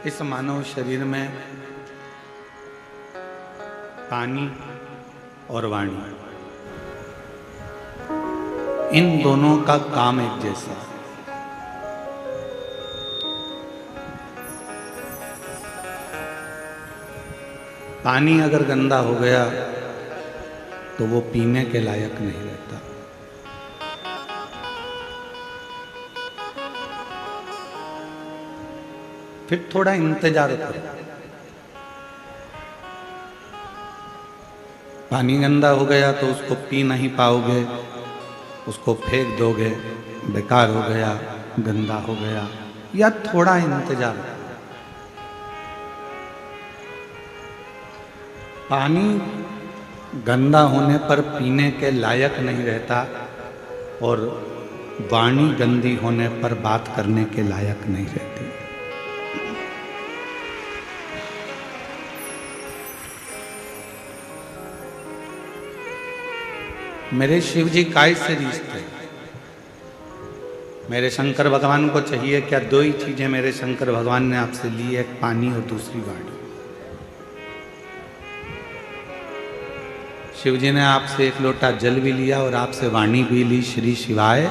इस मानव शरीर में पानी और वाणी, इन दोनों का काम एक जैसा है। पानी अगर गंदा हो गया तो वो पीने के लायक नहीं रहता। फिर थोड़ा इंतजार करो। पानी गंदा हो गया तो उसको पी नहीं पाओगे, उसको फेंक दोगे, बेकार हो गया, गंदा हो गया, या थोड़ा इंतजार करो। पानी गंदा होने पर पीने के लायक नहीं रहता और वाणी गंदी होने पर बात करने के लायक नहीं रहती। मेरे शिव जी काय से रिश्ते, मेरे शंकर भगवान को चाहिए क्या? दो ही चीजें मेरे शंकर भगवान ने आपसे ली, एक पानी और दूसरी वाणी। शिव जी ने आपसे एक लोटा जल भी लिया और आपसे वाणी भी ली। श्री शिवाय।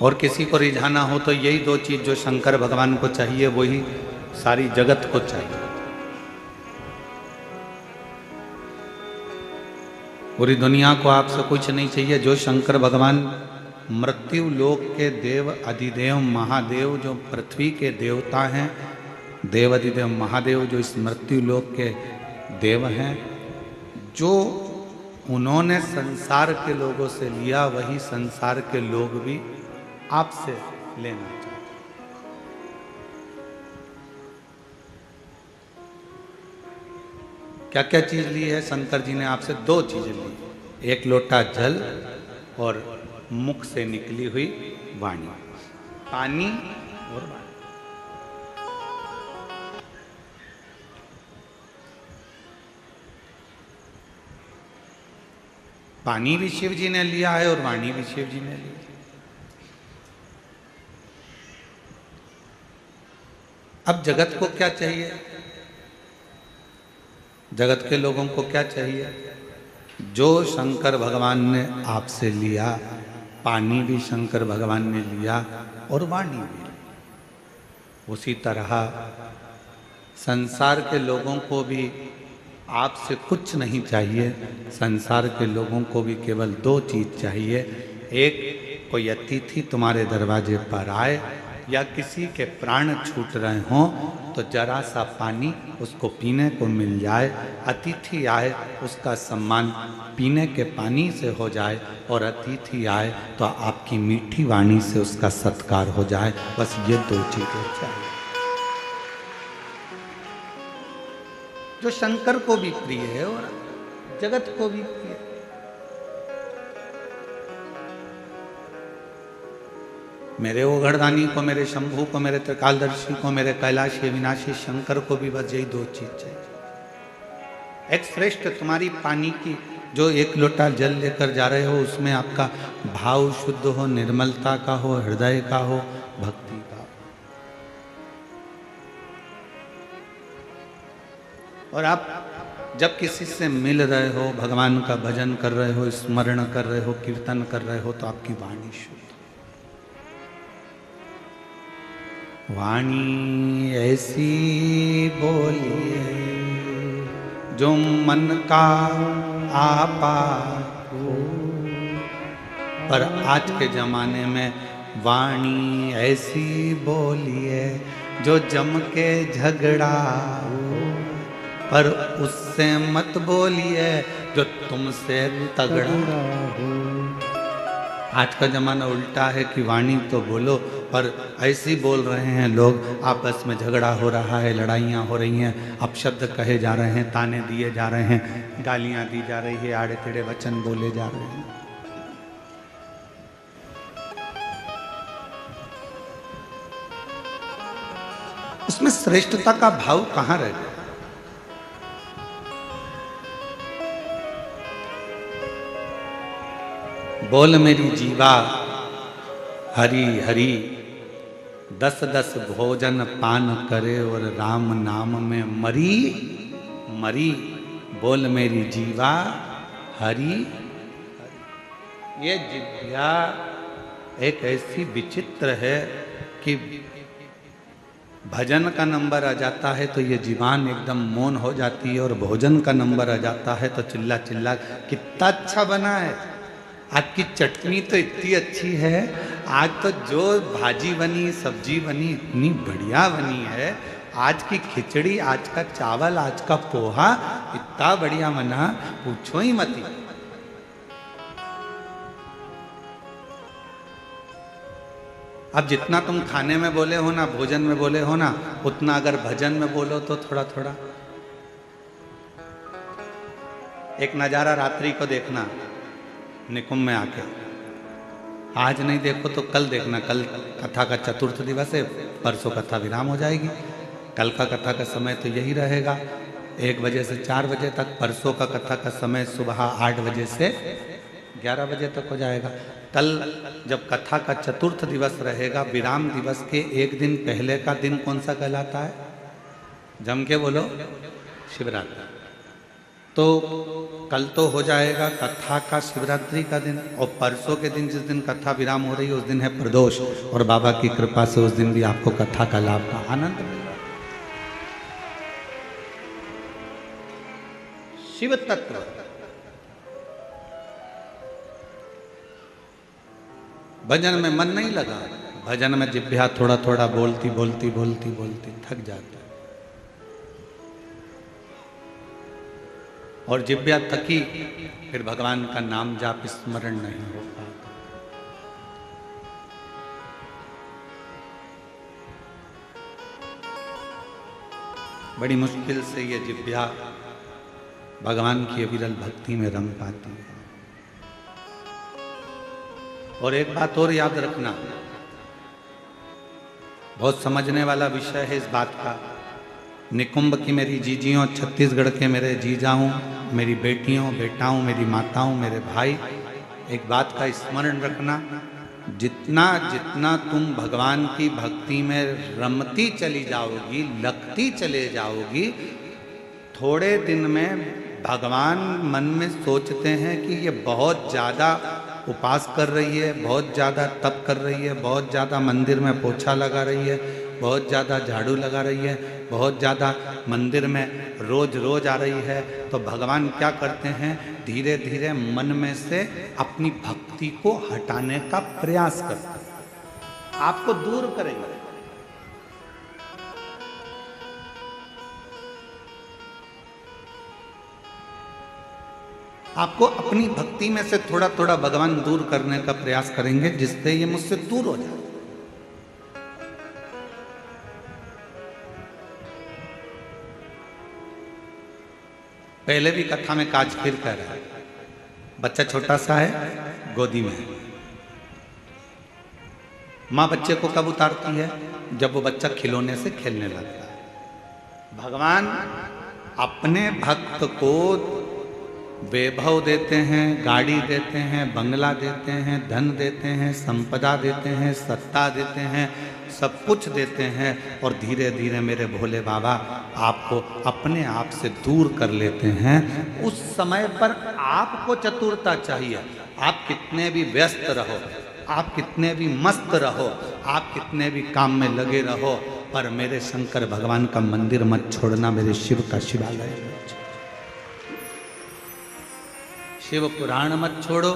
और किसी को रिझाना हो तो यही दो चीज जो शंकर भगवान को चाहिए वही सारी जगत को चाहिए। पूरी दुनिया को आपसे कुछ नहीं चाहिए। जो शंकर भगवान मृत्यु लोक के देव अधिदेव महादेव, जो पृथ्वी के देवता हैं, देव अधिदेव महादेव जो इस मृत्यु लोक के देव हैं, जो उन्होंने संसार के लोगों से लिया वही संसार के लोग भी आपसे लेना चाहते। क्या क्या चीज ली है शंकर जी ने आपसे? दो चीजें ली, एक लोटा जल और मुख से निकली हुई वाणी। पानी और वाणी। पानी भी शिव जी ने लिया है और वाणी भी शिव जी ने ली। अब जगत को क्या चाहिए? जगत के लोगों को क्या चाहिए? जो शंकर भगवान ने आपसे लिया, पानी भी शंकर भगवान ने लिया और वाणी भी ली, उसी तरह संसार के लोगों को भी आपसे कुछ नहीं चाहिए। संसार के लोगों को भी केवल दो चीज चाहिए। एक, कोई अतिथि तुम्हारे दरवाजे पर आए या किसी के प्राण छूट रहे हों तो जरा सा पानी उसको पीने को मिल जाए। अतिथि आए उसका सम्मान पीने के पानी से हो जाए और अतिथि आए तो आपकी मीठी वाणी से उसका सत्कार हो जाए। बस ये दो चीजें चाहिए, जो शंकर को भी प्रिय है और जगत को भी प्रिय है। मेरे ओघड़दानी को, मेरे शंभू को, मेरे त्रिकालदर्शी को, मेरे कैलाशी विनाशी शंकर को भी बस यही दो चीज चाहिए। एक श्रेष्ठ तुम्हारी पानी की जो एक लोटा जल लेकर जा रहे हो उसमें आपका भाव शुद्ध हो, निर्मलता का हो, हृदय का हो, भक्ति का हो। और आप जब किसी से मिल रहे हो, भगवान का भजन कर रहे हो, स्मरण कर रहे हो, कीर्तन कर रहे हो तो आपकी वाणी शुद्ध। वाणी ऐसी बोलिए जो मन का आपा हो। पर आज के जमाने में वाणी ऐसी बोलिए जो जम के झगड़ा हो, पर उससे मत बोलिए जो तुमसे तगड़ा हो। आज का जमाना उल्टा है कि वाणी तो बोलो, पर ऐसी बोल रहे हैं लोग, आपस में झगड़ा हो रहा है, लड़ाइयाँ हो रही हैं, अपशब्द कहे जा रहे हैं, ताने दिए जा रहे हैं, गालियाँ दी जा रही है, आड़े टेढ़े वचन बोले जा रहे हैं। उसमें श्रेष्ठता का भाव कहाँ रह गया? बोल मेरी जीवा हरि हरि 10-10 भोजन पान करे और राम नाम में मरी मरी। बोल मेरी जीवा हरि। ये जिह्वा एक ऐसी विचित्र है कि भजन का नंबर आ जाता है तो ये जीवान एकदम मौन हो जाती है, और भोजन का नंबर आ जाता है तो चिल्ला चिल्ला कितना अच्छा बना है, आपकी चटनी तो इतनी अच्छी है, आज तो जो भाजी बनी सब्जी बनी इतनी बढ़िया बनी है, आज की खिचड़ी, आज का चावल, आज का पोहा इतना बढ़िया बना, पूछो ही मत। अब जितना तुम खाने में बोले हो ना, भोजन में बोले हो ना, उतना अगर भजन में बोलो तो थोड़ा थोड़ा। एक नज़ारा रात्रि को देखना निकुंभ में आके, आज नहीं देखो तो कल देखना। कल कथा का चतुर्थ दिवस है, परसों कथा विराम हो जाएगी। कल का कथा का समय तो यही रहेगा 1 बजे से 4 बजे तक। परसों का कथा का समय सुबह 8 बजे से 11 बजे तक हो जाएगा। कल जब कथा का चतुर्थ दिवस रहेगा, विराम दिवस के 1 दिन पहले का दिन कौन सा कहलाता है? जम के बोलो, शिवरात्रि। तो कल तो हो जाएगा कथा का शिवरात्रि का दिन, और परसों के दिन जिस दिन कथा विराम हो रही है उस दिन है प्रदोष, और बाबा की कृपा से उस दिन भी आपको कथा का लाभ का आनंद मिलेगा। शिव तत्व भजन में मन नहीं लगा, भजन में जिह्वा थोड़ा थोड़ा बोलती बोलती बोलती बोलती थक जाता है, और जिह्वा थकी फिर भगवान का नाम जाप स्मरण नहीं हो पाता। बड़ी मुश्किल से ये जिह्वा भगवान की अविरल भक्ति में रंग पाती है। और एक बात और याद रखना, बहुत समझने वाला विषय है इस बात का। निकुंभ की मेरी जीजियों, छत्तीसगढ़ के मेरे जीजाओं, मेरी बेटियों, बेटाओं, मेरी माताओं, मेरे भाई, एक बात का स्मरण रखना, जितना जितना तुम भगवान की भक्ति में रमती चली जाओगी, लगती चले जाओगी, थोड़े दिन में भगवान मन में सोचते हैं कि ये बहुत ज़्यादा उपास कर रही है, बहुत ज़्यादा तप कर रही है, बहुत ज़्यादा मंदिर में पोछा लगा रही है, बहुत ज़्यादा झाड़ू लगा रही है, बहुत ज़्यादा मंदिर में रोज रोज आ रही है। तो भगवान क्या करते हैं, धीरे धीरे मन में से अपनी भक्ति को हटाने का प्रयास करते हैं, आपको दूर करेंगे। आपको अपनी भक्ति में से थोड़ा थोड़ा भगवान दूर करने का प्रयास करेंगे, जिससे ये मुझसे दूर हो जाए। पहले भी कथा में काज फिर कह रहा है, बच्चा छोटा सा है, गोदी में है, माँ बच्चे को कब उतारती है? जब वो बच्चा खिलौने से खेलने लगता है। भगवान अपने भक्त को वैभव देते हैं, गाड़ी देते हैं, बंगला देते हैं, धन देते हैं, संपदा देते हैं, सत्ता देते हैं, सब कुछ देते हैं, और धीरे धीरे मेरे भोले बाबा आपको अपने आप से दूर कर लेते हैं। उस समय पर आपको चतुरता चाहिए। आप कितने भी व्यस्त रहो, आप कितने भी मस्त रहो, आप कितने भी काम में लगे रहो, पर मेरे शंकर भगवान का मंदिर मत छोड़ना, मेरे शिव का शिवालय मत छोड़ो, शिव पुराण मत छोड़ो,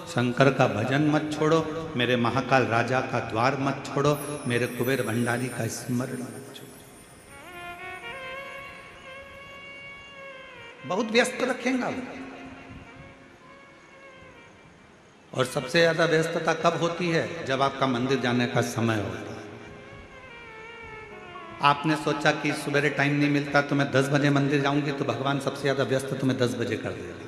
शंकर का भजन मत छोड़ो, मेरे महाकाल राजा का द्वार मत छोड़ो, मेरे कुबेर भंडारी का स्मरण मत छोड़ो। बहुत व्यस्त रखेंगे वो। और सबसे ज्यादा व्यस्तता कब होती है? जब आपका मंदिर जाने का समय होता है। आपने सोचा कि सवेरे टाइम नहीं मिलता तो मैं 10 बजे मंदिर जाऊंगी, तो भगवान सबसे ज्यादा व्यस्त तुम्हें 10 बजे कर देगा।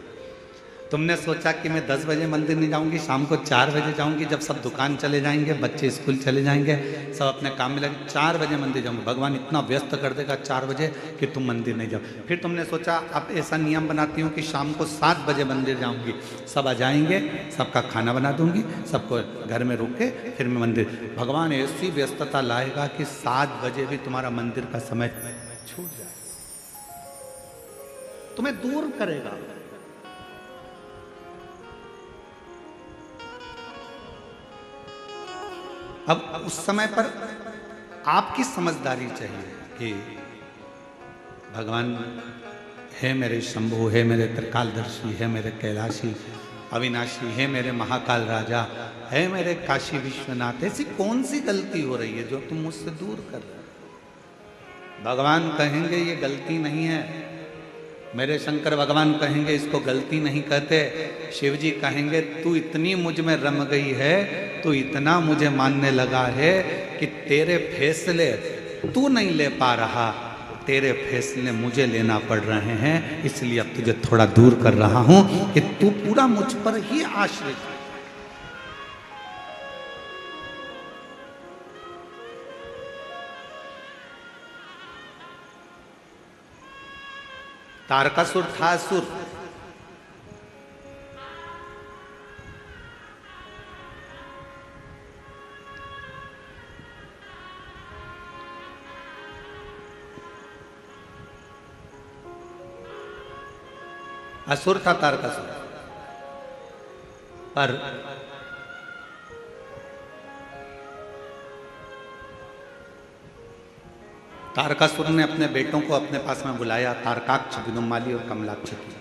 तुमने सोचा कि मैं 10 बजे मंदिर नहीं जाऊंगी, शाम को 4 बजे जाऊंगी, जब सब दुकान चले जाएंगे, बच्चे स्कूल चले जाएंगे, सब अपने काम में लगे, 4 बजे मंदिर जाऊंगी। भगवान इतना व्यस्त कर देगा 4 बजे कि तुम मंदिर नहीं जाओ। फिर तुमने सोचा अब ऐसा नियम बनाती हूँ कि शाम को 7 बजे मंदिर जाऊंगी, सब आ जाएंगे, सबका खाना बना दूंगी, सबको घर में रोक के फिर मैं मंदिर। भगवान ऐसी व्यस्तता लाएगा कि 7 बजे भी तुम्हारा मंदिर का समय छूट जाए, तुम्हें दूर करेगा। अब उस समय पर आपकी समझदारी चाहिए कि भगवान है मेरे शंभु, है मेरे त्रिकालदर्शी, है मेरे कैलाशी अविनाशी, है मेरे महाकाल राजा, है मेरे काशी विश्वनाथ। ऐसी कौन सी गलती हो रही है जो तुम मुझसे दूर कर रहे हो? भगवान कहेंगे ये गलती नहीं है, मेरे शंकर भगवान कहेंगे इसको गलती नहीं कहते। शिव जी कहेंगे तू इतनी मुझ में रम गई है, तू इतना मुझे मानने लगा है कि तेरे फैसले तू नहीं ले पा रहा, तेरे फैसले मुझे लेना पड़ रहे हैं, इसलिए अब तुझे थोड़ा दूर कर रहा हूं कि तू पूरा मुझ पर ही आश्रित है। तारकासुर था असुर, असुर था तारकासुर, पर तारकासुर ने अपने बेटों को अपने पास में बुलाया, तारकाक्ष, विदुम्माली और कमलाक्ष की।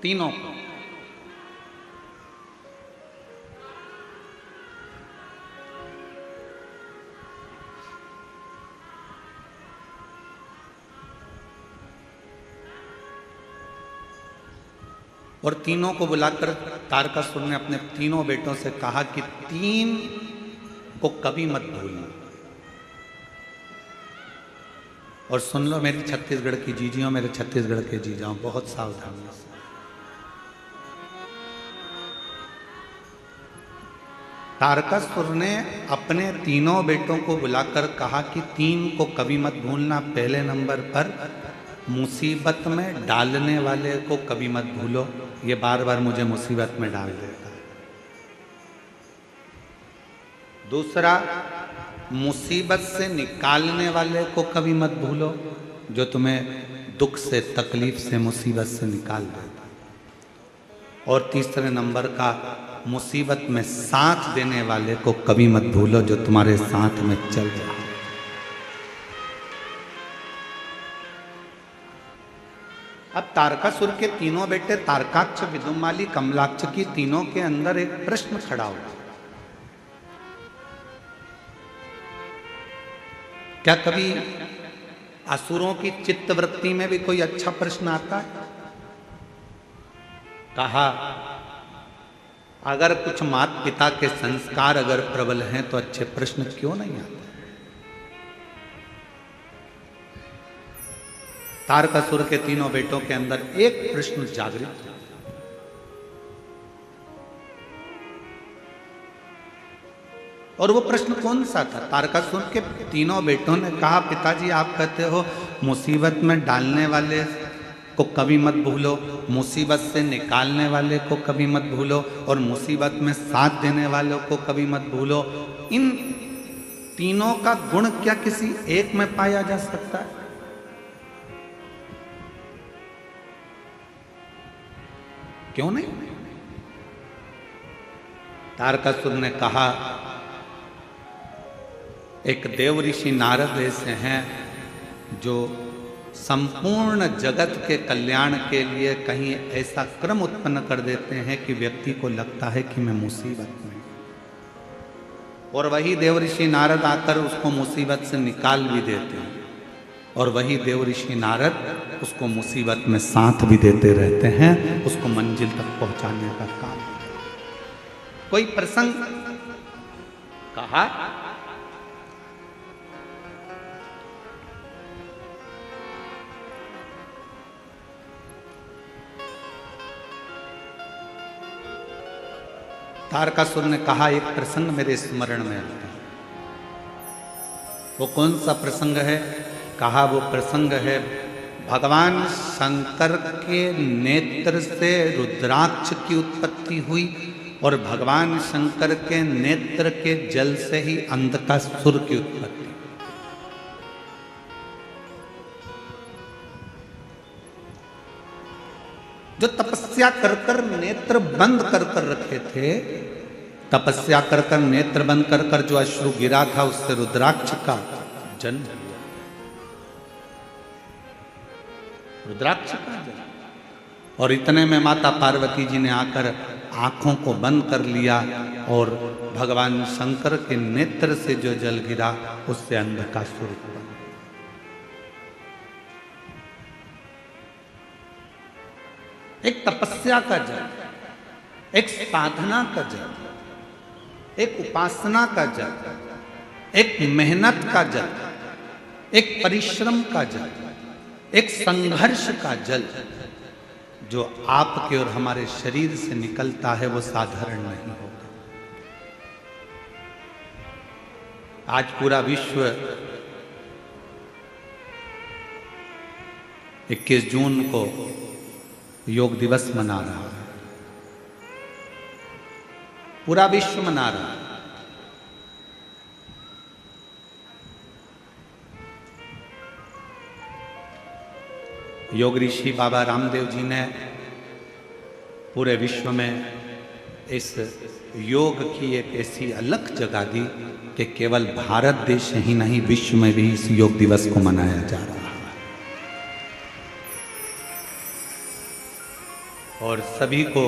तीनों को और तीनों को बुलाकर तारकासुर ने अपने तीनों बेटों से कहा कि 3 को कभी मत भूलना। और सुन लो मेरी छत्तीसगढ़ की जीजियों, मेरे छत्तीसगढ़ के जीजाओं, बहुत सावधानी से। तारकासुर ने अपने तीनों बेटों को बुलाकर कहा कि 3 को कभी मत भूलना। पहले नंबर पर मुसीबत में डालने वाले को कभी मत भूलो, ये बार बार मुझे मुसीबत में डाल देता है। दूसरा, मुसीबत से निकालने वाले को कभी मत भूलो, जो तुम्हें दुख से, तकलीफ से, मुसीबत से निकाल देता है। और तीसरे नंबर का, मुसीबत में साथ देने वाले को कभी मत भूलो, जो तुम्हारे साथ में चल रहा है। अब तारकासुर के तीनों बेटे तारकाक्ष, विदुम्माली, कमलाक्ष की तीनों के अंदर एक प्रश्न खड़ा हुआ। क्या कभी असुरों की चित्तवृत्ति में भी कोई अच्छा प्रश्न आता है? कहा अगर कुछ माता पिता के संस्कार अगर प्रबल हैं तो अच्छे प्रश्न क्यों नहीं आते? तारकासुर के तीनों बेटों के अंदर एक प्रश्न जागृत हुआ। और वो प्रश्न कौन सा था? तारकासुर के तीनों बेटों ने कहा पिताजी आप कहते हो मुसीबत में डालने वाले को कभी मत भूलो, मुसीबत से निकालने वाले को कभी मत भूलो, और मुसीबत में साथ देने वालों को कभी मत भूलो। इन तीनों का गुण क्या किसी एक में पाया जा सकता है? क्यों नहीं? तारकासुर ने कहा एक देव ऋषि नारद ऐसे हैं जो संपूर्ण जगत के कल्याण के लिए कहीं ऐसा क्रम उत्पन्न कर देते हैं कि व्यक्ति को लगता है कि मैं मुसीबत में, और वही देव ऋषि नारद आकर उसको मुसीबत से निकाल भी देते हैं, और वही देव ऋषि नारद उसको मुसीबत में साथ भी देते रहते हैं, उसको मंजिल तक पहुंचाने का काम। कोई प्रसंग कहा तारकासुर ने कहा, एक प्रसंग मेरे स्मरण में आता है। वो कौन सा प्रसंग है? कहा वो प्रसंग है भगवान शंकर के नेत्र से रुद्राक्ष की उत्पत्ति हुई और भगवान शंकर के नेत्र के जल से ही अंधकासुर की उत्पत्ति। जो तपस्या कर कर नेत्र बंद कर कर रखे थे, तपस्या कर कर नेत्र बंद कर कर जो अश्रु गिरा था, उससे रुद्राक्ष का जन्म हुआ। रुद्राक्ष का जन्म। और इतने में माता पार्वती जी ने आकर आंखों को बंद कर लिया और भगवान शंकर के नेत्र से जो जल गिरा उससे अंधकासुर हुआ। एक तपस्या का जल, एक साधना का जल, एक उपासना का जल, एक मेहनत का जल, एक परिश्रम का जल, एक संघर्ष का जल जो आपके और हमारे शरीर से निकलता है, वो साधारण नहीं होगा। आज पूरा विश्व 21 जून को योग दिवस मना रहा है, पूरा विश्व मना रहा है। योग ऋषि बाबा रामदेव जी ने पूरे विश्व में इस योग की एक ऐसी अलग जगह दी कि केवल भारत देश ही नहीं, विश्व में भी इस योग दिवस को मनाया जा रहा है। और सभी को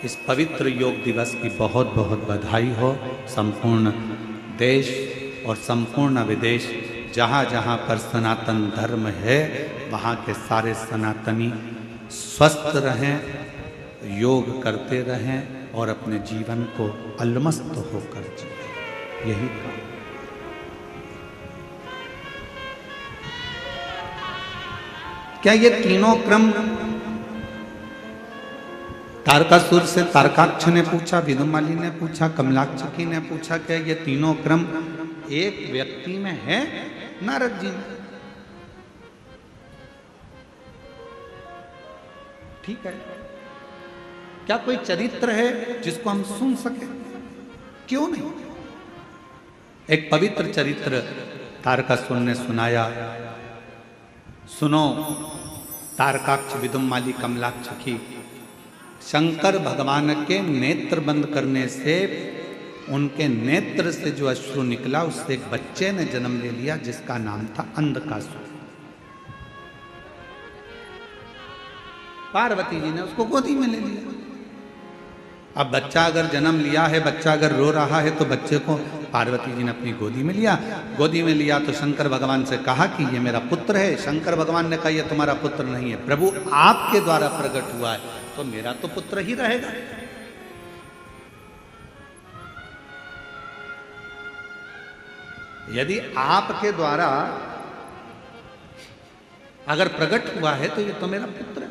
इस पवित्र योग दिवस की बहुत बहुत बधाई हो। संपूर्ण देश और संपूर्ण विदेश, जहाँ जहाँ पर सनातन धर्म है, वहाँ के सारे सनातनी स्वस्थ रहें, योग करते रहें और अपने जीवन को अलमस्त होकर जिए। यही काम। क्या ये तीनों क्रम तारकासुर से तारकाक्ष ने पूछा, विदुमाली ने पूछा, कमलाक्षकी ने पूछा, क्या ये तीनों क्रम एक व्यक्ति में है? नारद जी ने। ठीक है, क्या कोई चरित्र है जिसको हम सुन सके? क्यों नहीं? एक पवित्र चरित्र तारकासुर ने सुनाया। सुनो तारकाक्ष, विदुमाली, कमलाक्षकी, शंकर भगवान के नेत्र बंद करने से उनके नेत्र से जो अश्रु निकला, उससे एक बच्चे ने जन्म ले लिया जिसका नाम था अंधकासुर। पार्वती जी ने उसको गोदी में ले लिया। अब बच्चा अगर जन्म लिया है, बच्चा अगर रो रहा है, तो बच्चे को पार्वती जी ने अपनी गोदी में लिया। गोदी में लिया तो शंकर भगवान से कहा कि ये मेरा पुत्र है। शंकर भगवान ने कहा ये तुम्हारा पुत्र नहीं है, प्रभु आपके द्वारा प्रकट हुआ है, तो मेरा तो पुत्र ही रहेगा। यदि आपके द्वारा अगर प्रकट हुआ है तो ये तो मेरा पुत्र है।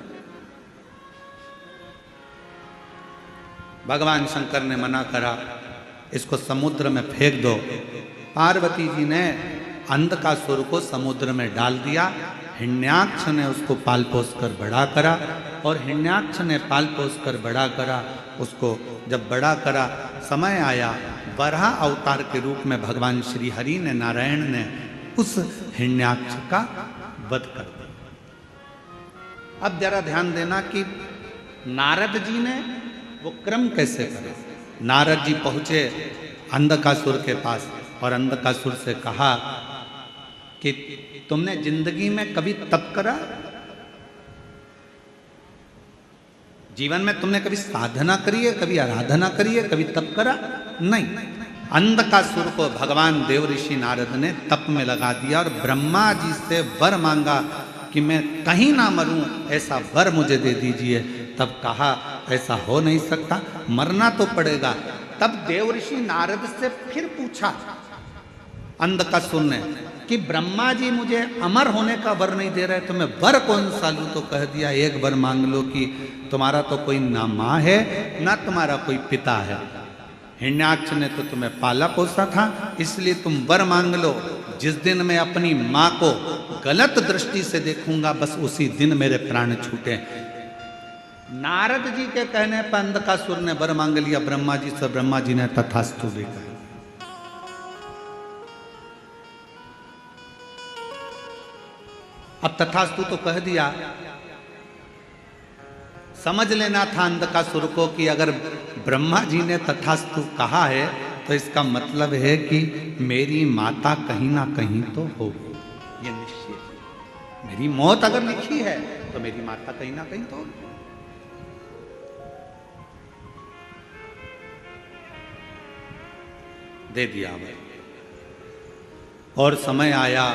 भगवान शंकर ने मना करा, इसको समुद्र में फेंक दो। पार्वती जी ने अंधकासुर को समुद्र में डाल दिया। हिरण्याक्ष ने उसको पाल पोस कर बड़ा करा, और हिरण्याक्ष ने पाल पोस कर बड़ा करा। उसको जब बड़ा करा, समय आया, वराह अवतार के रूप में भगवान श्री हरि ने, नारायण ने उस हिरण्याक्ष का वध कर दिया। अब जरा ध्यान देना कि नारद जी ने वो क्रम कैसे करे। नारद जी पहुंचे अंधकासुर के पास और अंधकासुर से कहा कि तुमने जिंदगी में कभी तप करा? जीवन में तुमने कभी साधना करी है, कभी आराधना करी है, कभी तप करा? नहीं। अंधकासुर को भगवान देव ऋषि नारद ने तप में लगा दिया और ब्रह्मा जी से वर मांगा कि मैं कहीं ना मरूं, ऐसा वर मुझे दे दीजिए। तब कहा ऐसा हो नहीं सकता, मरना तो पड़ेगा। तब देव ऋषि नारद से फिर पूछा अंधकासुर ने कि ब्रह्मा जी मुझे अमर होने का वर नहीं दे रहे, तो मैं वर कौन सा लूं? तो कह दिया एक वर मांग लो कि तुम्हारा तो कोई ना माँ है ना तुम्हारा कोई पिता है, हिरण्याक्ष ने तो तुम्हें पाला पोसा था, इसलिए तुम वर मांग लो। जिस दिन मैं अपनी माँ को गलत दृष्टि से देखूंगा, बस उसी दिन मेरे प्राण छूटे। नारद जी के कहने पर अंधकासुर ने वर मांग लिया ब्रह्मा जी से। ब्रह्मा जी ने तथास्तु भी कहा। अब तथास्तु तो कह दिया, समझ लेना था अंधकासुर को कि अगर ब्रह्मा जी ने तथास्तु कहा है तो इसका मतलब है कि मेरी माता कहीं ना कहीं तो होगी, ये निश्चित। मेरी मौत अगर लिखी है तो मेरी माता कहीं ना कहीं तो होगी। दे दिया भाई। और समय आया,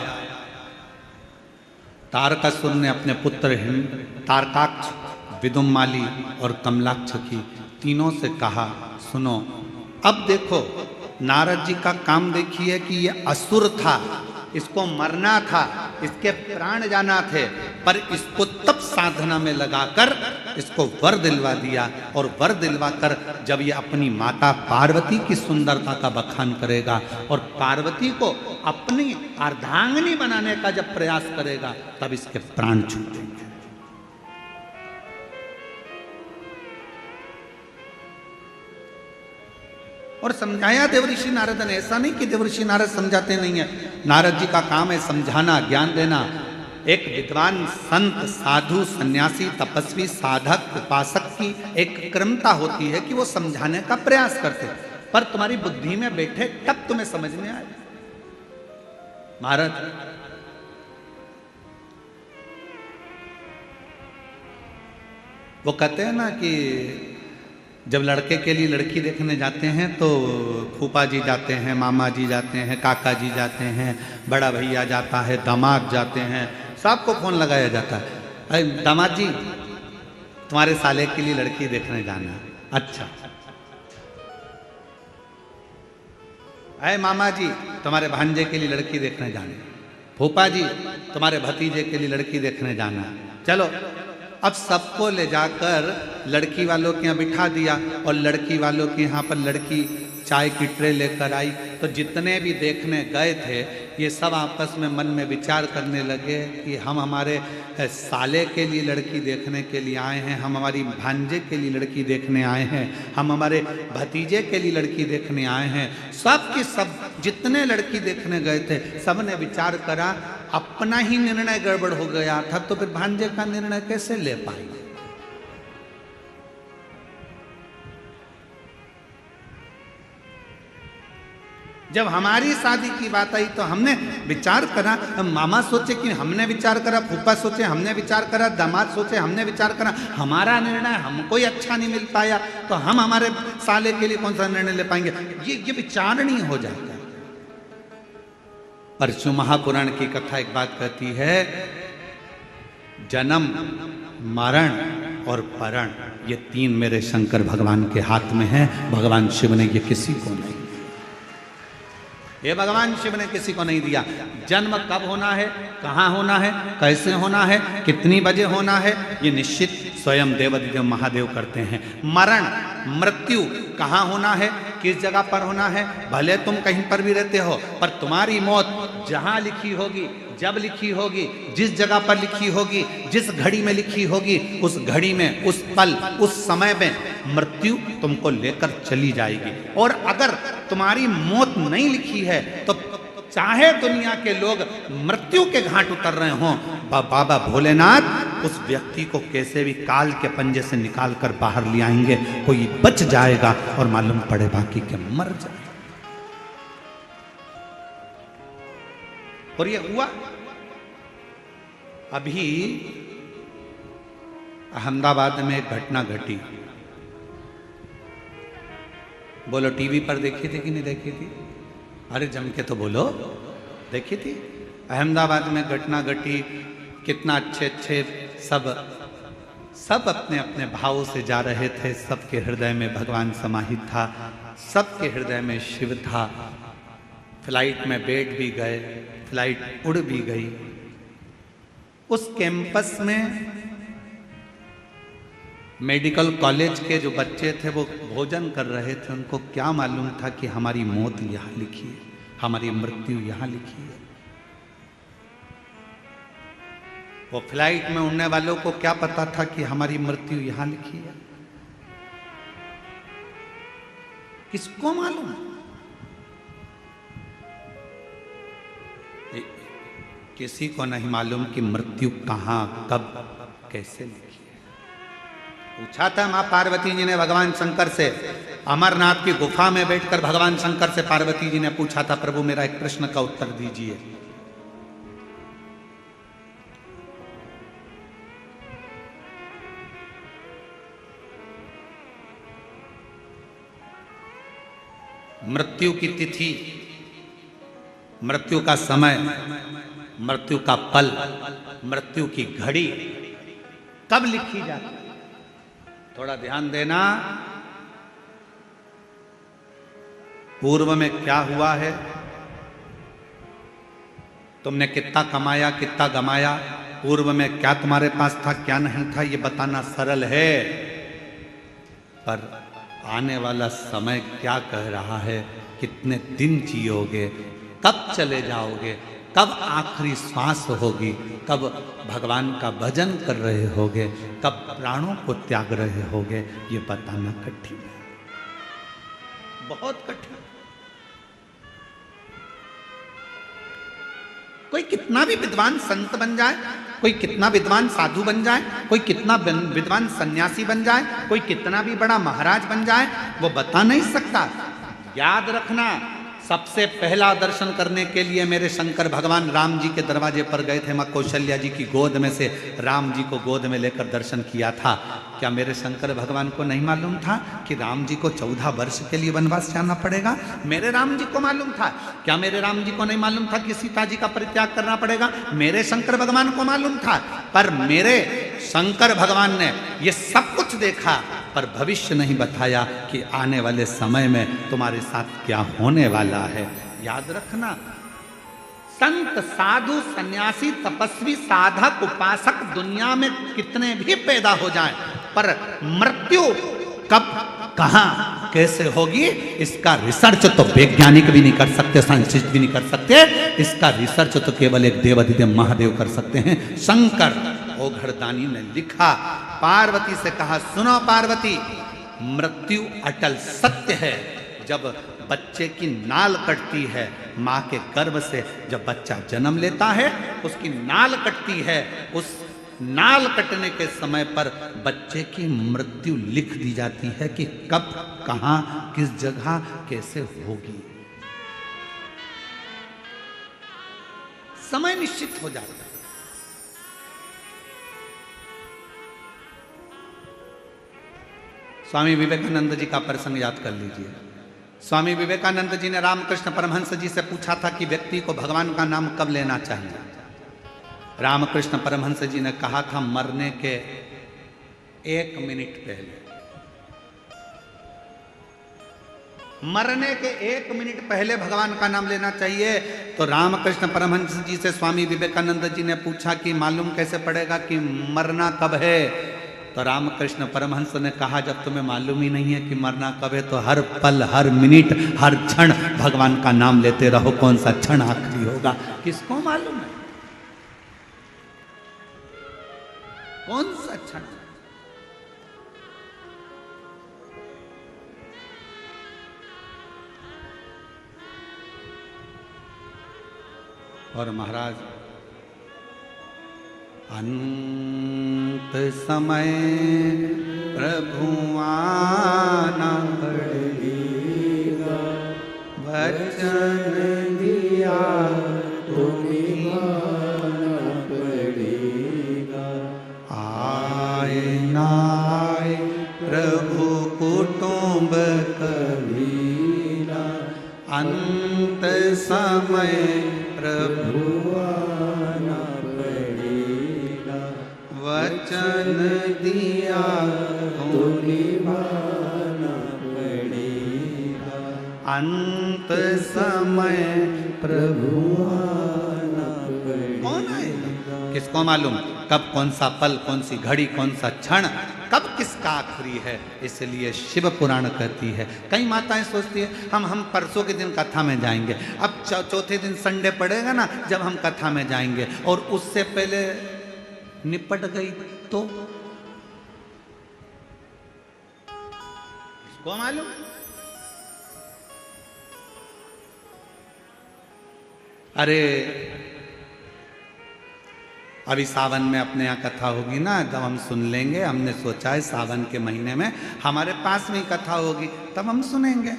तारकासुर ने अपने पुत्र तारकाक्ष, विदुम्माली और कमलाक्ष की तीनों से कहा, सुनो अब देखो, नारद जी का काम देखिए कि ये असुर था, इसको मरना था, इसके प्राण जाना थे, पर इसको तप साधना में लगाकर इसको वर दिलवा दिया। और वर दिलवा कर जब ये अपनी माता पार्वती की सुंदरता का बखान करेगा और पार्वती को अपनी अर्धांगिनी बनाने का जब प्रयास करेगा, तब इसके प्राण छूटेंगे। और समझाया देवऋषि नारद ने। ऐसा नहीं कि देवऋषि नारद समझाते नहीं है, नारद जी का काम है समझाना, ज्ञान देना। एक विद्वान संत, साधु, सन्यासी, तपस्वी, साधक, उपासक की एक क्रमता होती है कि वो समझाने का प्रयास करते, पर तुम्हारी बुद्धि में बैठे तब तुम्हें समझ में आए। महाराज वो कहते हैं ना कि जब लड़के के लिए लड़की देखने जाते हैं तो फूफा जी जाते हैं, मामा जी जाते हैं, काका जी जाते हैं, बड़ा भैया जाता है, दामाद जाते हैं, सबको फोन लगाया जाता है, अरे दामाद जी तुम्हारे साले के लिए लड़की देखने जाना है। अच्छा। अरे मामा जी तुम्हारे भांजे के लिए लड़की देखने जाना है। फूफा जी तुम्हारे भतीजे के लिए लड़की देखने जाना है। चलो, अब सबको ले जाकर लड़की वालों के यहाँ बिठा दिया और लड़की वालों के यहाँ पर लड़की चाय की ट्रे लेकर आई। तो जितने भी देखने गए थे ये सब आपस में मन में विचार करने लगे कि हम हमारे साले के लिए लड़की देखने के लिए आए हैं, हम हमारी भांजे के लिए लड़की देखने आए हैं, हम हमारे भतीजे के लिए लड़की देखने आए हैं। सब के सब जितने लड़की देखने गए थे सब ने विचार करा, अपना ही निर्णय गड़बड़ हो गया था तो फिर भांजे का निर्णय कैसे ले पाएंगे। जब हमारी शादी की बात आई तो हमने विचार करा, मामा सोचे कि हमने विचार करा, फूफा सोचे हमने विचार करा, दामाद सोचे हमने विचार करा, हमारा निर्णय हमको ही अच्छा नहीं मिल पाया तो हम हमारे साले के लिए कौन सा निर्णय ले पाएंगे। ये विचारणीय हो जाता है। परशु महापुराण की कथा एक बात कहती है, जन्म, मरण और परण ये तीन मेरे शंकर भगवान के हाथ में हैं। भगवान शिव ने ये किसी को नहीं, ये भगवान शिव ने किसी को नहीं दिया। जन्म कब होना है, कहाँ होना है, कैसे होना है, कितनी बजे होना है, ये निश्चित स्वयं देवाधिदेव महादेव करते हैं। मरण, मृत्यु कहाँ होना है, किस जगह पर होना है, भले तुम कहीं पर भी रहते हो पर तुम्हारी मौत जहाँ लिखी होगी, जब लिखी होगी, जिस जगह पर लिखी होगी, जिस घड़ी में लिखी होगी, उस घड़ी में, उस पल, उस समय में मृत्यु तुमको लेकर चली जाएगी। और अगर तुम्हारी मौत नहीं लिखी है तो चाहे दुनिया के लोग मृत्यु के घाट उतर रहे हों, बाबा भोलेनाथ उस व्यक्ति को कैसे भी काल के पंजे से निकाल कर बाहर ले आएंगे। कोई बच जाएगा और मालूम पड़े बाकी के मर जाए। और ये हुआ। अभी अहमदाबाद में एक घटना घटी, बोलो टीवी पर देखी थी कि नहीं देखी थी? अरे जम के तो बोलो, देखी थी। अहमदाबाद में घटना घटी, कितना अच्छे अच्छे सब अपने अपने भावों से जा रहे थे, सबके हृदय में भगवान समाहित था, सबके हृदय में शिव था। फ्लाइट में बैठ भी गए, फ्लाइट उड़ भी गई। उस कैंपस में मेडिकल कॉलेज के जो बच्चे थे वो भोजन कर रहे थे, उनको क्या मालूम था कि हमारी मौत यहाँ लिखी है, हमारी मृत्यु यहाँ लिखी है। वो फ्लाइट में उड़ने वालों को क्या पता था कि हमारी मृत्यु यहाँ लिखी है? किसको मालूम? किसी को नहीं मालूम कि मृत्यु कहां, कब, कैसे लिखी है। पूछा था मां पार्वती जी ने भगवान शंकर से, अमरनाथ की गुफा में बैठकर भगवान शंकर से पार्वती जी ने पूछा था, प्रभु मेरा एक प्रश्न का उत्तर दीजिए। मृत्यु की तिथि, मृत्यु का समय, मृत्यु का पल, मृत्यु की घड़ी कब लिखी जाती है? थोड़ा ध्यान देना। पूर्व में क्या हुआ है, तुमने कितना कमाया, कितना गमाया, पूर्व में क्या तुम्हारे पास था, क्या नहीं था, ये बताना सरल है, पर आने वाला समय क्या कह रहा है, कितने दिन जियोगे, कब चले जाओगे, कब आखिरी श्वास होगी, कब भगवान का भजन कर रहे होगे, कब प्राणों को त्याग रहे होगे, ये बताना कठिन है, बहुत कठिन। कोई कितना भी विद्वान संत बन जाए, कोई कितना विद्वान साधु बन जाए, कोई कितना विद्वान सन्यासी बन जाए, कोई कितना भी बड़ा महाराज बन जाए, वो बता नहीं सकता। याद रखना, सबसे पहला दर्शन करने के लिए मेरे शंकर भगवान राम जी के दरवाजे पर गए थे। मां कौशल्या जी की गोद में से राम जी को गोद में लेकर दर्शन किया था। क्या मेरे शंकर भगवान को नहीं मालूम था कि राम जी को 14 वर्ष के लिए वनवास जाना पड़ेगा? मेरे राम जी को मालूम था। क्या मेरे राम जी को नहीं मालूम था कि सीता जी का परित्याग करना पड़ेगा? मेरे शंकर भगवान को मालूम था। पर मेरे शंकर भगवान ने ये सब कुछ देखा, पर भविष्य नहीं बताया कि आने वाले समय में तुम्हारे साथ क्या होने वाला है। याद रखना, संत, साधु, सन्यासी, तपस्वी, साधक, उपासक दुनिया में कितने भी पैदा हो जाएं, पर मृत्यु कब, कहां, कैसे होगी, इसका रिसर्च तो वैज्ञानिक भी नहीं कर सकते, साइंटिस्ट भी नहीं कर सकते। इसका रिसर्च तो केवल एक देवाधिदेव महादेव कर सकते हैं। शंकर ओघड़दानी ने लिखा, पार्वती से कहा, सुनो पार्वती, मृत्यु अटल सत्य है। जब बच्चे की नाल कटती है, माँ के गर्भ से जब बच्चा जन्म लेता है, उसकी नाल कटती है, उस नाल कटने के समय पर बच्चे की मृत्यु लिख दी जाती है कि कब, कहां, किस जगह, कैसे होगी। समय निश्चित हो जाता है। स्वामी विवेकानंद जी का प्रसंग याद कर लीजिए। स्वामी विवेकानंद जी ने रामकृष्ण परमहंस जी से पूछा था कि व्यक्ति को भगवान का नाम कब लेना चाहिए। रामकृष्ण परमहंस जी ने कहा था, मरने के 1 मिनट पहले। मरने के 1 मिनट पहले भगवान का नाम लेना चाहिए। तो रामकृष्ण परमहंस जी से स्वामी विवेकानंद जी ने पूछा कि मालूम कैसे पड़ेगा कि मरना कब है? तो रामकृष्ण परमहंस ने कहा, जब तुम्हें मालूम ही नहीं है कि मरना कब है, तो हर पल, हर मिनट, हर क्षण भगवान का नाम लेते रहो। कौन सा क्षण आखिरी होगा, किसको मालूम है? कौन सा क्षण? और महाराज, अंत समय प्रभु आना पड़ेगा, वचन दिया तो निभाना पड़ेगा। आए ना आए प्रभु कुटुंब कबीरा, अंत समय प्रभु आना पड़ेगा, वचन दिया तो निभाना पड़ेगा। अंत समय प्रभु आना पड़ेगा। कौन आएगा, किसको मालूम? कब, कौन सा पल, कौन सी घड़ी, कौन सा क्षण कब किसका आखिरी है, इसलिए शिव पुराण कहती है। कई माताएं सोचती है हम परसों के दिन कथा में जाएंगे, अब चौथे दिन संडे पड़ेगा ना जब हम कथा में जाएंगे, और उससे पहले निपट गई तो इसको मालूम। अरे अभी सावन में अपने यहाँ कथा होगी ना, जब हम सुन लेंगे। हमने सोचा है सावन के महीने में हमारे पास में ही कथा होगी, तब हम सुनेंगे।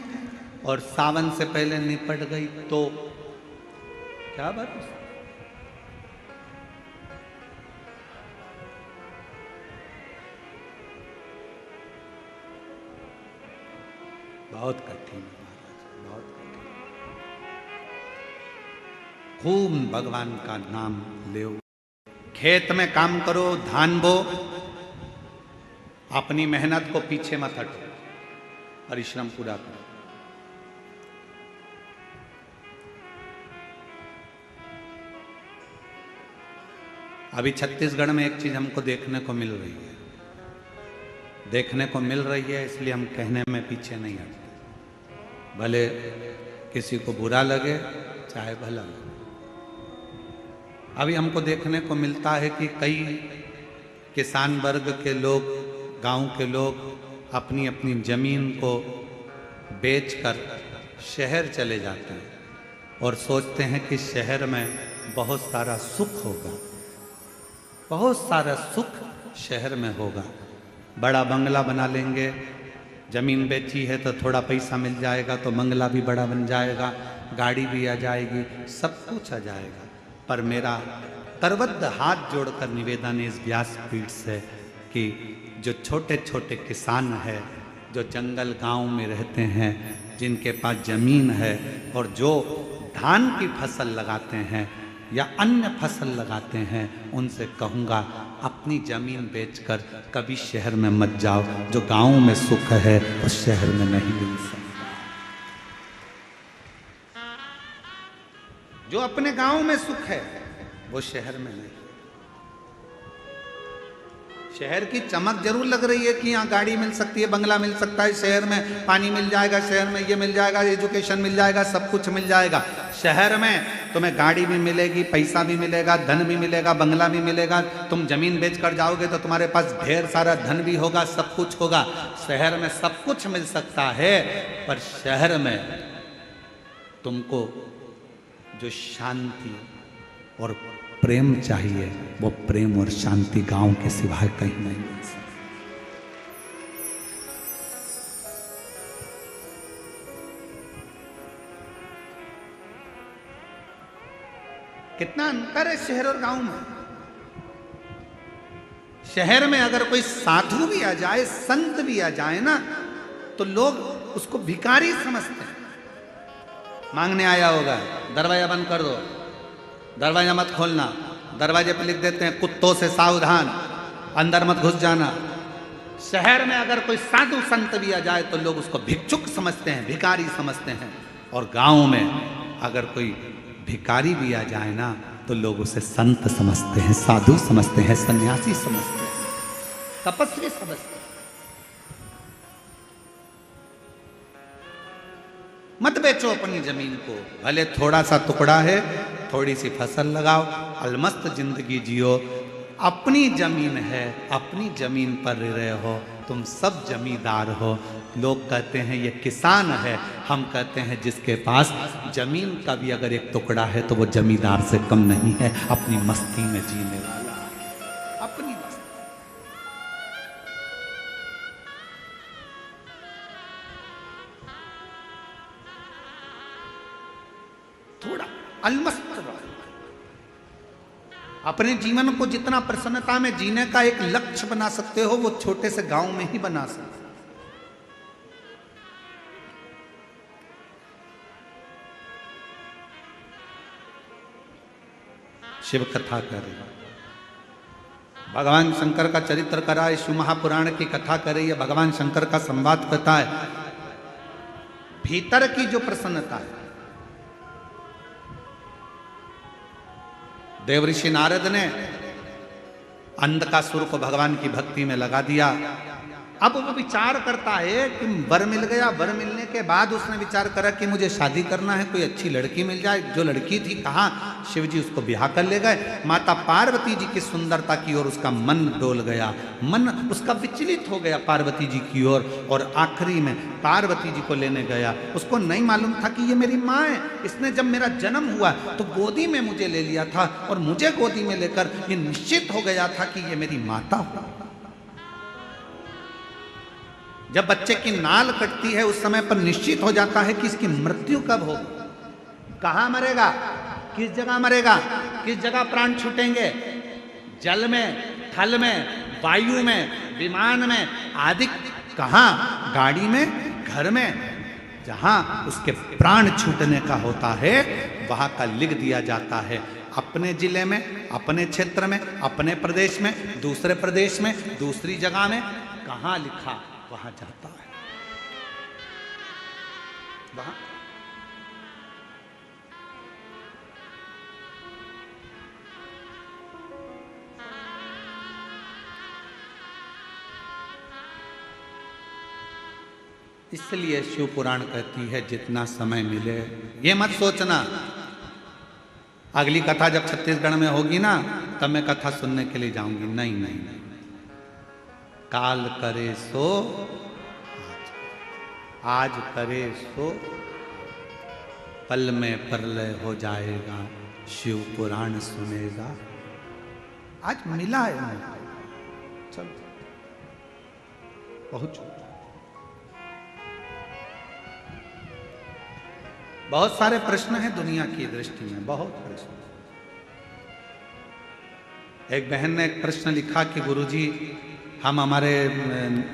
और सावन से पहले निपट गई तो क्या बात। बहुत कठिन महाराज, बहुत कठिन। खूब भगवान का नाम ले, खेत में काम करो, धान बो, अपनी मेहनत को पीछे मत हटो, परिश्रम पूरा करो। अभी छत्तीसगढ़ में एक चीज हमको देखने को मिल रही है, इसलिए हम कहने में पीछे नहीं हटते, भले किसी को बुरा लगे चाहे भला लगे। अभी हमको देखने को मिलता है कि कई किसान वर्ग के लोग, गांव के लोग अपनी अपनी जमीन को बेचकर शहर चले जाते हैं और सोचते हैं कि शहर में बहुत सारा सुख होगा, बहुत सारा सुख शहर में होगा। बड़ा बंगला बना लेंगे, जमीन बेची है तो थोड़ा पैसा मिल जाएगा तो बंगला भी बड़ा बन जाएगा, गाड़ी भी आ जाएगी, सब कुछ आ जाएगा। पर मेरा करबद्ध हाथ जोड़कर निवेदन है इस व्यासपीठ से कि जो छोटे छोटे किसान हैं, जो जंगल गांव में रहते हैं, जिनके पास ज़मीन है और जो धान की फसल लगाते हैं या अन्य फसल लगाते हैं, उनसे कहूँगा अपनी ज़मीन बेचकर कभी शहर में मत जाओ। जो गांव में सुख है उस शहर में नहीं मिल सकता। जो अपने गांव में सुख है वो शहर में नहीं। शहर की चमक जरूर लग रही है कि यहाँ गाड़ी मिल सकती है, बंगला मिल सकता है, शहर में पानी मिल जाएगा, शहर में ये मिल जाएगा, एजुकेशन मिल जाएगा, सब कुछ मिल जाएगा। शहर में तुम्हें गाड़ी भी मिलेगी, पैसा भी मिलेगा, धन भी मिलेगा, बंगला भी मिलेगा। तुम जमीन बेच कर जाओगे तो तुम्हारे पास ढेर सारा धन भी होगा, सब कुछ होगा। शहर में सब कुछ मिल सकता है, पर शहर में तुमको जो शांति और प्रेम चाहिए, वो प्रेम और शांति गांव के सिवाय कहीं नहीं मिल सकती। कितना अंतर है शहर और गांव में। शहर में अगर कोई साधु भी आ जाए, संत भी आ जाए ना, तो लोग उसको भिखारी समझते हैं। मांगने आया होगा, दरवाजा बंद कर दो, दरवाजा मत खोलना, दरवाजे पर लिख देते हैं कुत्तों से सावधान, अंदर मत घुस जाना। शहर में अगर कोई साधु संत भी आ जाए तो लोग उसको भिक्षुक समझते हैं, भिखारी समझते हैं। और गांव में अगर कोई भिखारी भी आ जाए ना तो लोग उसे संत समझते हैं, साधु समझते हैं, सन्यासी समझते हैं, तपस्वी समझते हैं। मत बेचो अपनी जमीन को, भले थोड़ा सा टुकड़ा है, थोड़ी सी फसल लगाओ, अलमस्त जिंदगी जियो। अपनी जमीन है, अपनी जमीन पर रहे हो, तुम सब जमींदार हो। लोग कहते हैं ये किसान है, हम कहते हैं जिसके पास जमीन का भी अगर एक टुकड़ा है तो वो जमींदार से कम नहीं है, अपनी मस्ती में जीने वाला, अपनी मस्ती। थोड़ा अलमस्त अपने जीवन को जितना प्रसन्नता में जीने का एक लक्ष्य बना सकते हो, वो छोटे से गांव में ही बना सकते हो। शिव कथा करे, भगवान शंकर का चरित्र करा है, शिव महापुराण की कथा करे, ये भगवान शंकर का संवाद कथा है। भीतर की जो प्रसन्नता है, देवऋषि नारद ने अंधकासुर को भगवान की भक्ति में लगा दिया। अब वो विचार करता है कि वर मिल गया, वर मिलने के बाद उसने विचार करा कि मुझे शादी करना है, कोई अच्छी लड़की मिल जाए। जो लड़की थी कहाँ, शिव जी उसको ब्याह कर ले गए। माता पार्वती जी की सुंदरता की ओर उसका मन डोल गया, मन उसका विचलित हो गया पार्वती जी की ओर, और आखिरी में पार्वती जी को लेने गया। उसको नहीं मालूम था कि ये मेरी माँ है, इसने जब मेरा जन्म हुआ तो गोदी में मुझे ले लिया था, और मुझे गोदी में लेकर ये निश्चित हो गया था कि ये मेरी माता हो। जब बच्चे की नाल कटती है उस समय पर निश्चित हो जाता है कि इसकी मृत्यु कब होगी, कहाँ मरेगा, किस जगह मरेगा, किस जगह प्राण छूटेंगे, जल में, थल में, वायु में, विमान में आदि, कहाँ, गाड़ी में, घर में, जहां उसके प्राण छूटने का होता है वहां का लिख दिया जाता है। अपने जिले में, अपने क्षेत्र में, अपने प्रदेश में, दूसरे प्रदेश में, दूसरी जगह में, कहाँ लिखा वहां जाता है, वहां। इसलिए शिव पुराण कहती है जितना समय मिले, ये मत सोचना अगली कथा जब छत्तीसगढ़ में होगी ना तब मैं कथा सुनने के लिए जाऊंगी। नहीं नहीं नहीं, काल करे सो आज करे सो पल में प्रलय हो जाएगा, शिव पुराण सुनेगा। आज मिला है, चल पहुंचो। बहुत सारे प्रश्न हैं दुनिया की दृष्टि में, बहुत प्रश्न। एक बहन ने एक प्रश्न लिखा कि गुरुजी हम हमारे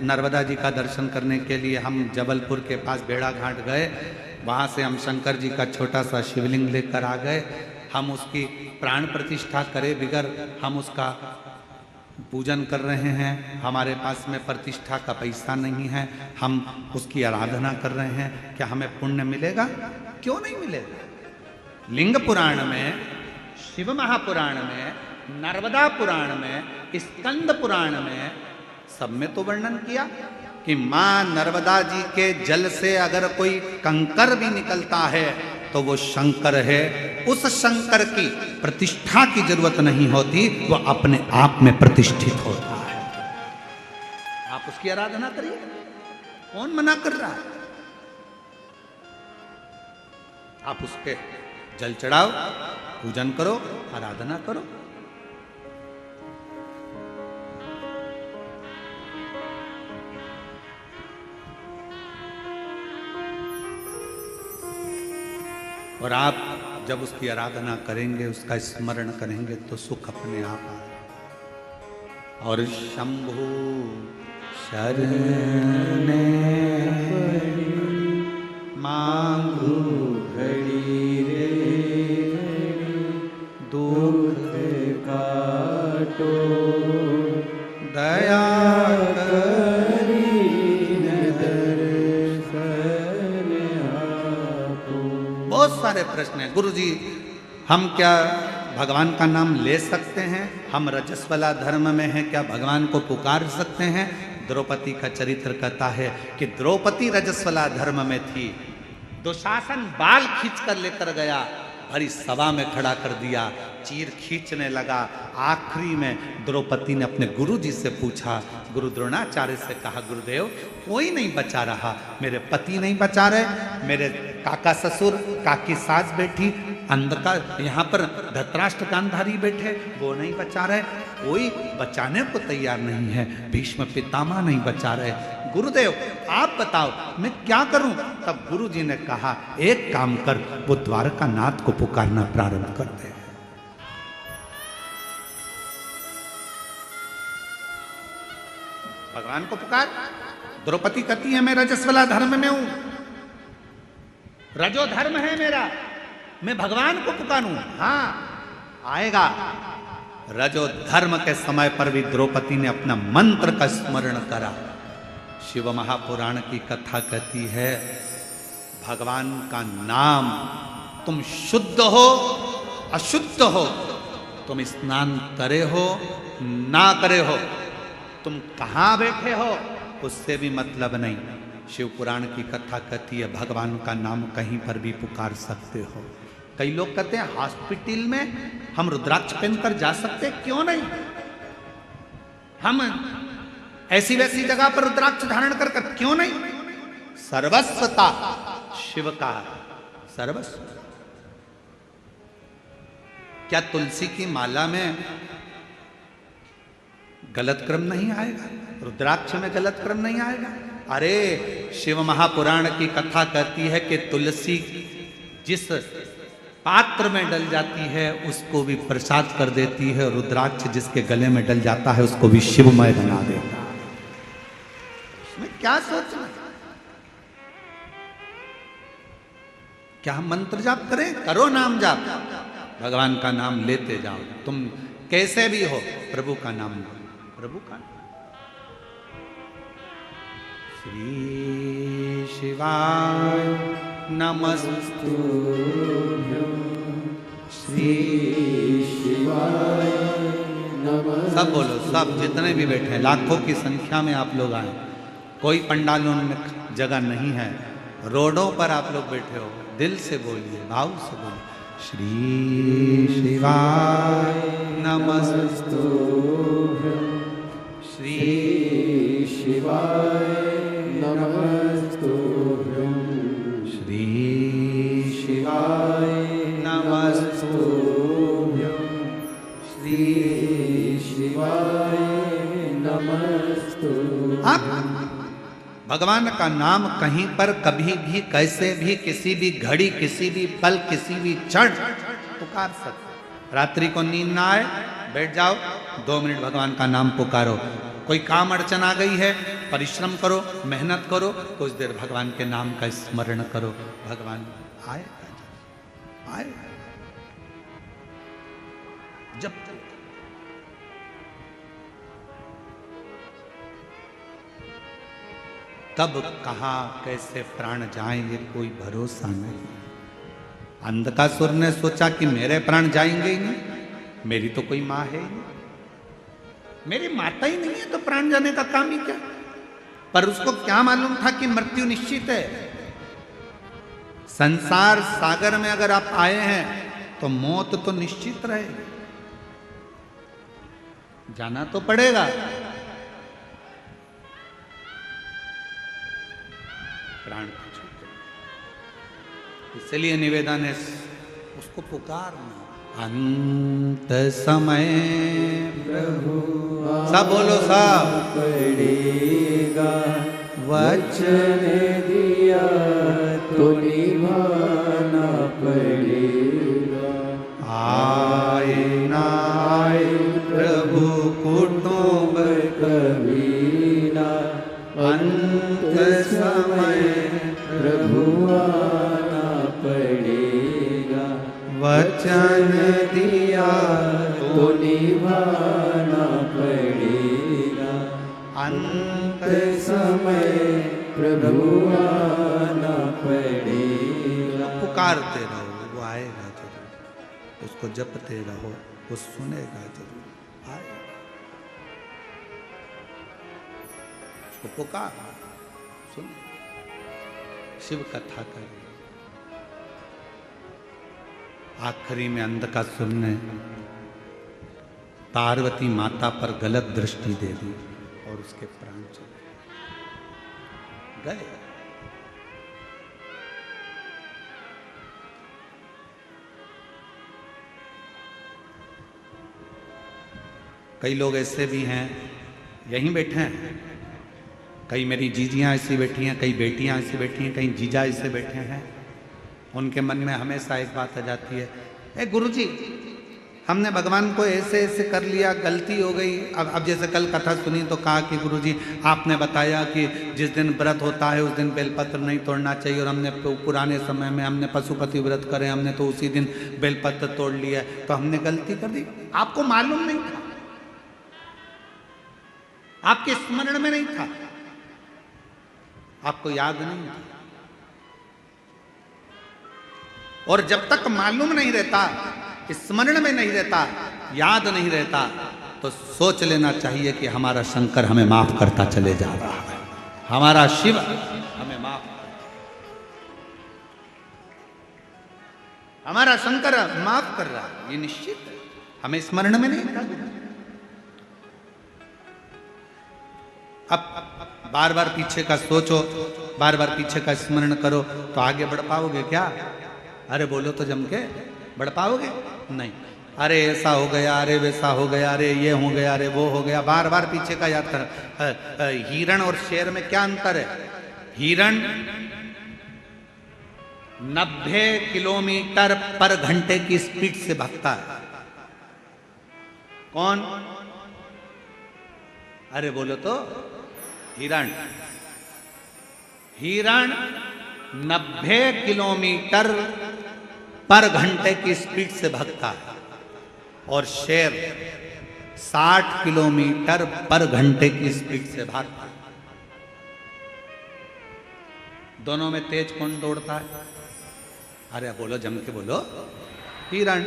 नर्मदा जी का दर्शन करने के लिए हम जबलपुर के पास बेड़ा घाट गए, वहाँ से हम शंकर जी का छोटा सा शिवलिंग लेकर आ गए, हम उसकी प्राण प्रतिष्ठा करे बिगर हम उसका पूजन कर रहे हैं, हमारे पास में प्रतिष्ठा का पैसा नहीं है, हम उसकी आराधना कर रहे हैं, क्या हमें पुण्य मिलेगा? क्यों नहीं मिलेगा? लिंग पुराण में, शिव महापुराण में, नर्मदा पुराण में, स्कंद पुराण में, सब में तो वर्णन किया कि मां नर्मदा जी के जल से अगर कोई कंकर भी निकलता है तो वो शंकर है। उस शंकर की प्रतिष्ठा की जरूरत नहीं होती, वो अपने आप में प्रतिष्ठित होता है। आप उसकी आराधना करिए, कौन मना कर रहा है? आप उसके जल चढ़ाओ, पूजन करो, आराधना करो। और आप जब उसकी आराधना करेंगे, उसका स्मरण करेंगे तो सुख अपने आप आएगा। और शंभु शरण मांगू घड़ी रे, दुख काटो दया सारे प्रश्न हैं। गुरुजी हम क्या भगवान का नाम ले सकते हैं? हम रजस्वला धर्म में हैं, क्या भगवान को पुकार सकते हैं? द्रौपदी का चरित्र कहता है कि द्रौपदी रजस्वला धर्म में थी, दुशासन बाल खींच कर लेकर गया, भरी सभा में खड़ा कर दिया, चीर खींचने लगा। आखिरी में द्रौपदी ने अपने गुरु जी से पूछा, गुरु द्रोणाचार्य से कहा, गुरुदेव कोई नहीं बचा रहा, मेरे पति नहीं बचा रहे, मेरे काका ससुर, काकी सास बैठी, अंधकार यहाँ पर धृतराष्ट्र गांधारी बैठे, वो नहीं बचा रहे, कोई बचाने को तैयार नहीं है, भीष्म पितामह नहीं बचा रहे, गुरुदेव आप बताओ मैं क्या करूं? तब गुरु जी ने कहा, एक काम कर, वो द्वारका नाथ को पुकारना प्रारंभ कर दे। भगवान को पुकार। द्रौपदी कहती है मैं रजस्वला धर्म में हूं, रजो धर्म है मेरा, मैं भगवान को पुकारूं। हाँ आएगा। रजो धर्म के समय पर भी द्रौपदी ने अपना मंत्र का स्मरण करा। शिव महापुराण की कथा कहती है, भगवान का नाम, तुम शुद्ध हो अशुद्ध हो तुम स्नान करे हो ना करे हो, तुम कहां बैठे हो, उससे भी मतलब नहीं। शिव पुराण की कथा कहती है भगवान का नाम कहीं पर भी पुकार सकते हो। कई लोग कहते हैं हॉस्पिटल में हम रुद्राक्ष पहनकर जा सकते हैं, क्यों नहीं? हम ऐसी वैसी जगह पर रुद्राक्ष धारण कर क्यों नहीं? सर्वस्वता शिव का सर्वस्व। क्या तुलसी की माला में गलत क्रम नहीं आएगा? रुद्राक्ष में गलत क्रम नहीं आएगा? अरे शिव महापुराण की कथा कहती है कि तुलसी जिस पात्र में डल जाती है उसको भी प्रसाद कर देती है, रुद्राक्ष जिसके गले में डल जाता है उसको भी शिवमय बना देता है। इसमें क्या सोचना? क्या हम मंत्र जाप करें? करो नाम जाप, भगवान का नाम लेते जाओ। तुम कैसे भी हो प्रभु का नाम लो, प्रभु का। श्री शिवाय नमस्तु, श्री शिवाय नमस्तु। सब बोलो, सब जितने भी बैठे हैं, लाखों की संख्या में आप लोग आए। कोई पंडालों में जगह नहीं है, रोडों पर आप लोग बैठे हो, दिल से बोलिए, भाव से बोलिए। श्री शिवाय नमस्तु, श्री शिवाय नमस्तु, श्री शिवाय नमस्तु, श्री शिवाय नमस्तु। आप भगवान का नाम कहीं पर कभी भी कैसे भी किसी भी घड़ी किसी भी पल किसी भी क्षण पुकार सकते। रात्रि को नींद ना आए, बैठ जाओ, 2 मिनट भगवान का नाम पुकारो। कोई काम अड़चन आ गई है, परिश्रम करो, मेहनत करो, कुछ देर भगवान के नाम का स्मरण करो, भगवान आए आए। जब कब कहाँ कैसे प्राण जाएंगे कोई भरोसा नहीं। अंधकासुर ने सोचा कि मेरे प्राण जाएंगे ही नहीं, मेरी तो कोई माँ है ही नहीं, मेरी माता ही नहीं है तो प्राण जाने का काम ही क्या। पर उसको क्या मालूम था कि मृत्यु निश्चित है। संसार सागर में अगर आप आए हैं तो मौत तो निश्चित रहेगी, जाना तो पड़ेगा। प्राण को छूटे, इसलिए निवेदन है उसको पुकारना। अंत समय प्रभु सब बोलो, सब पड़ेगा, वचन दिया तो निभाना पड़ेगा। आए ना आए प्रभु कुटुंब कभी ना, अंत समय प्रभु आना पड़ेगा। वचन दिया तो निभाना पड़ेगा। अंत समय प्रभु आना पड़ेगा। पुकारते रहो, वो आएगा जरूर। उसको जपते रहो, वो सुनेगा जरूर, आएगा। उसको पुकार, सुन, शिव कथा कर। आखिरी में अंधकासुर ने पार्वती माता पर गलत दृष्टि दे दी और उसके प्राण चले गए। कई लोग ऐसे भी हैं, यहीं बैठे हैं, कई मेरी जीजियां ऐसी बैठी हैं, कई बेटियां ऐसी बैठी हैं, कई जीजा ऐसे बैठे हैं। उनके मन में हमेशा एक बात आ जाती है, ए गुरुजी, हमने भगवान को ऐसे ऐसे कर लिया, गलती हो गई। अब जैसे कल कथा सुनी तो कहा कि गुरुजी आपने बताया कि जिस दिन व्रत होता है उस दिन बेलपत्र नहीं तोड़ना चाहिए, और हमने पुराने समय में हमने पशुपति व्रत करे, हमने तो उसी दिन बेलपत्र तोड़ लिया, तो हमने गलती कर दी। आपको मालूम नहीं था, आपके स्मरण में नहीं था, आपको याद नहीं था। और जब तक मालूम नहीं रहता, स्मरण में नहीं रहता, याद नहीं रहता तो सोच लेना चाहिए कि हमारा शंकर हमें माफ करता चले जा रहा है, हमारा शिव हमें माफ, हमारा शंकर माफ कर रहा है, ये निश्चित है, हमें स्मरण में नहीं था। अब बार बार पीछे का सोचो, बार बार पीछे का स्मरण करो तो आगे बढ़ पाओगे क्या? अरे बोलो तो जम के, बढ़ पाओगे नहीं। अरे ऐसा हो गया, अरे वैसा हो गया, अरे ये हो गया, अरे वो हो गया, बार बार पीछे का याद कर। हिरण और शेर में क्या अंतर है? हिरण 90 किलोमीटर पर घंटे की स्पीड से भागता है। कौन? अरे बोलो तो, हिरण। हिरण 90 किलोमीटर पर घंटे की स्पीड से भागता है और शेर 60 किलोमीटर पर घंटे की स्पीड से भागता है। दोनों में तेज कौन दौड़ता है? अरे बोलो, जम के बोलो, हिरण।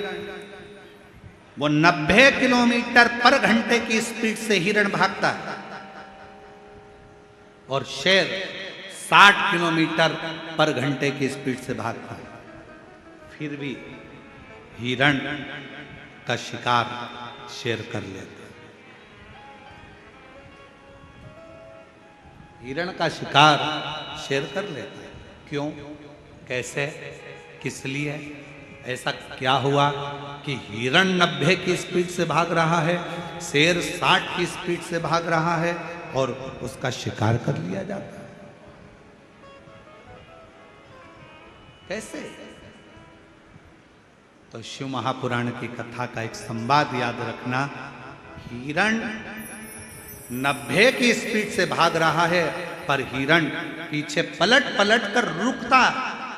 वो 90 किलोमीटर पर घंटे की स्पीड से हिरण भागता है और शेर 60 किलोमीटर पर घंटे की स्पीड से भागता है। फिर भी हिरण का शिकार शेर कर लेते। हिरण का शिकार शेर कर लेता है। क्यों? कैसे? किस लिए? ऐसा क्या हुआ कि हिरण 90 की स्पीड से भाग रहा है, शेर 60 की स्पीड से भाग रहा है और उसका शिकार कर लिया जाता है? कैसे? तो शिव महापुराण की कथा का एक संवाद याद रखना। हिरण 90 की स्पीड से भाग रहा है पर हिरण पीछे पलट पलट कर रुकता,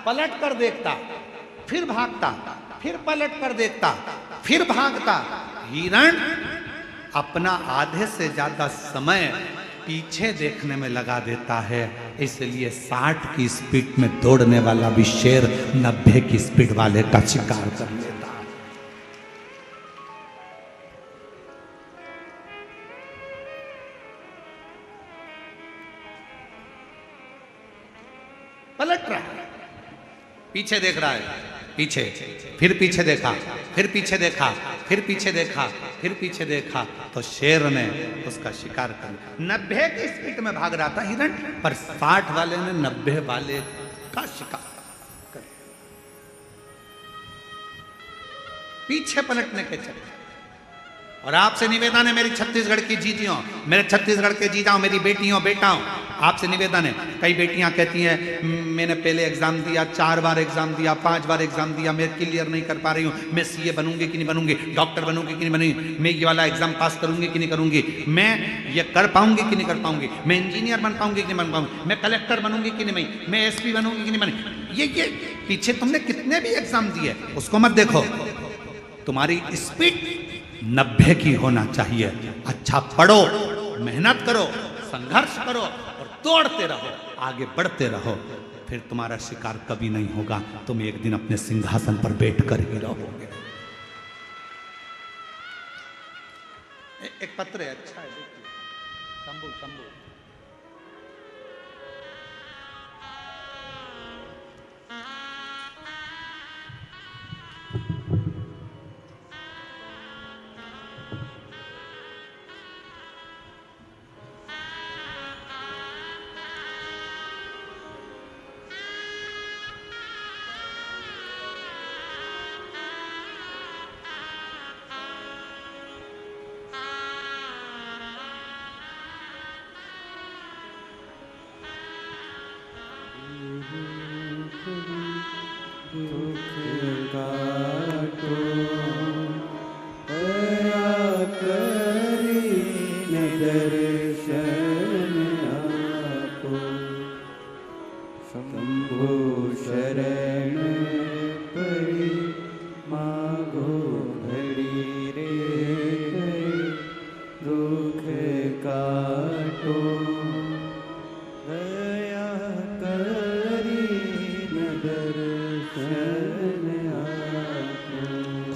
पलट कर देखता, फिर भागता, फिर पलट कर देखता, फिर भागता। हिरण अपना आधे से ज्यादा समय पीछे देखने में लगा देता है, इसलिए 60 की स्पीड में दौड़ने वाला भी शेर 90 की स्पीड वाले का शिकार कर लेता है। पलट रहा है, पीछे देख रहा है, पीछे, फिर पीछे देखा, फिर पीछे देखा, फिर पीछे देखा, फिर पीछे देखा, तो शेर ने उसका शिकार कर लिया। 90 की स्पीड में भाग रहा था हिरण, पर 60 वाले ने 90 वाले का शिकार कर लिया। पीछे पलटने के चलते। और आपसे निवेदन है मेरी छत्तीसगढ़ की जीजियों, मेरे छत्तीसगढ़ के जीजाओं, मेरी बेटियों बेटाओं, आपसे निवेदन है। कई बेटियां कहती हैं मैंने पहले एग्जाम दिया, 4 बार एग्जाम दिया, 5 बार एग्जाम दिया, मैं क्लियर नहीं कर पा रही हूँ, मैं सीए बनूंगी कि नहीं बनूंगी, डॉक्टर बनूंगी कि नहीं बनूंगी, मैं ये वाला एग्जाम पास करूंगी कि नहीं करूंगी, मैं ये कर पाऊंगी कि नहीं कर पाऊंगी, मैं इंजीनियर बन पाऊंगी कि नहीं बन पाऊंगी, मैं कलेक्टर बनूंगी कि नहीं, मैं एसपी बनूंगी कि नहीं बनूंगी। ये पीछे तुमने कितने भी एग्जाम दिए उसको मत देखो, तुम्हारी स्पीड 90 की होना चाहिए। अच्छा पढ़ो, मेहनत करो, संघर्ष करो और दौड़ते रहो, आगे बढ़ते रहो, फिर तुम्हारा शिकार कभी नहीं होगा, तुम एक दिन अपने सिंहासन पर बैठकर ही रहोगे। एक पत्र है, अच्छा है, देखिए, शंभू शंभू।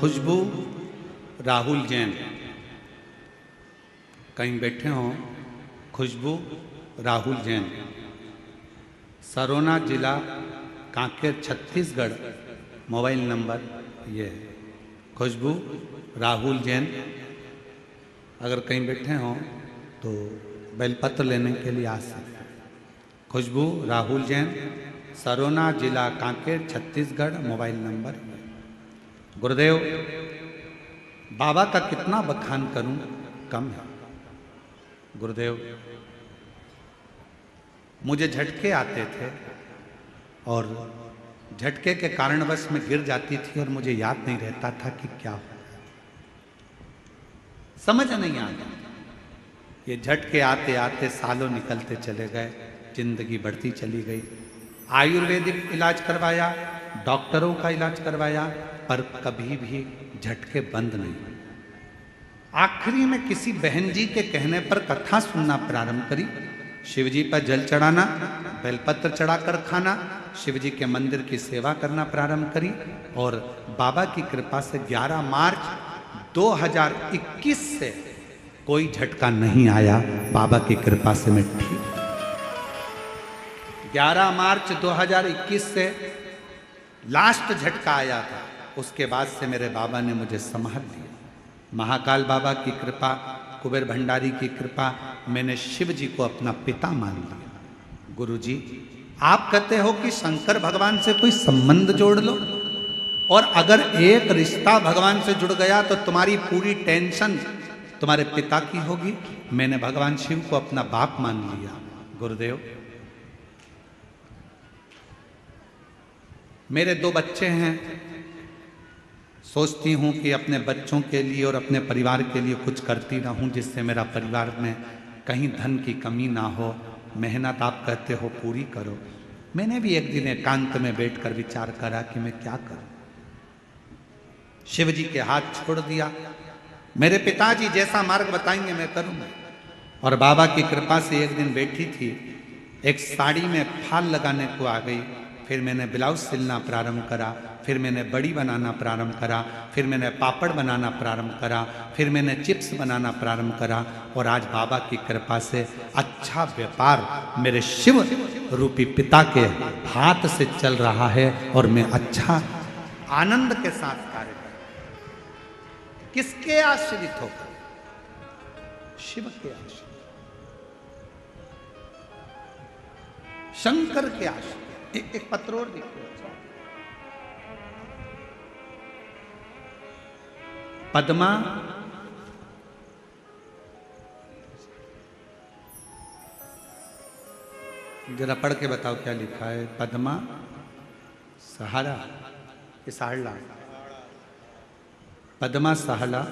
खुशबू राहुल जैन कहीं बैठे हों, खुशबू राहुल जैन, सरोना जिला कांकेर छत्तीसगढ़, मोबाइल नंबर ये है। खुशबू राहुल जैन अगर कहीं बैठे हों तो बेलपत्र लेने के लिए आ सकते हैं। खुशबू राहुल जैन, सरोना जिला कांकेर छत्तीसगढ़, मोबाइल नंबर। गुरुदेव, बाबा का कितना बखान करूं, कम है। गुरुदेव, मुझे झटके आते थे और झटके के कारणवश में गिर जाती थी और मुझे याद नहीं रहता था कि क्या हो, समझ नहीं आता। ये झटके आते आते सालों निकलते चले गए, जिंदगी बढ़ती चली गई। आयुर्वेदिक इलाज करवाया, डॉक्टरों का इलाज करवाया, पर कभी भी झटके बंद नहीं। आखिरी में किसी बहन जी के कहने पर कथा सुनना प्रारंभ करी। शिव जी पर जल चढ़ाना, बेलपत्र चढ़ाकर खाना, शिव जी के मंदिर की सेवा करना प्रारंभ करी और बाबा की कृपा से 11 मार्च 2021 से कोई झटका नहीं आया। बाबा की कृपा से मैं ठीक। 11 मार्च 2021 से लास्ट झटका आया था, उसके बाद से मेरे बाबा ने मुझे संभाल लिया। महाकाल बाबा की कृपा, कुबेर भंडारी की कृपा, मैंने शिव जी को अपना पिता मान लिया। गुरु जी, आप कहते हो कि शंकर भगवान से कोई संबंध जोड़ लो, और अगर एक रिश्ता भगवान से जुड़ गया तो तुम्हारी पूरी टेंशन तुम्हारे पिता की होगी। मैंने भगवान शिव को अपना बाप मान लिया। गुरुदेव, मेरे 2 बच्चे हैं, सोचती हूँ कि अपने बच्चों के लिए और अपने परिवार के लिए कुछ करती रहूँ, जिससे मेरा परिवार में कहीं धन की कमी ना हो। मेहनत आप कहते हो पूरी करो। मैंने भी एक दिन एकांत में बैठकर विचार करा कि मैं क्या करूं। शिव जी के हाथ छोड़ दिया। मेरे पिताजी जैसा मार्ग बताएंगे मैं करूंगा। और बाबा की कृपा से एक दिन बैठी थी, एक साड़ी में फाल लगाने को आ गई। फिर मैंने ब्लाउज सिलना प्रारंभ करा, फिर मैंने बड़ी बनाना प्रारंभ करा, फिर मैंने पापड़ बनाना प्रारंभ करा, फिर मैंने चिप्स बनाना प्रारंभ करा। और आज बाबा की कृपा से अच्छा व्यापार मेरे शिव रूपी पिता के हाथ से चल रहा है और मैं अच्छा आनंद के साथ कार्य कर रहा हूं। किसके आश्रित होकर? शिव के आश्रित, शंकर के आश्रित। एक पत्र और देखो। पद्मा जरा पढ़ के बताओ क्या लिखा है। पद्मा सहारा कि साहला? पद्मा सहाला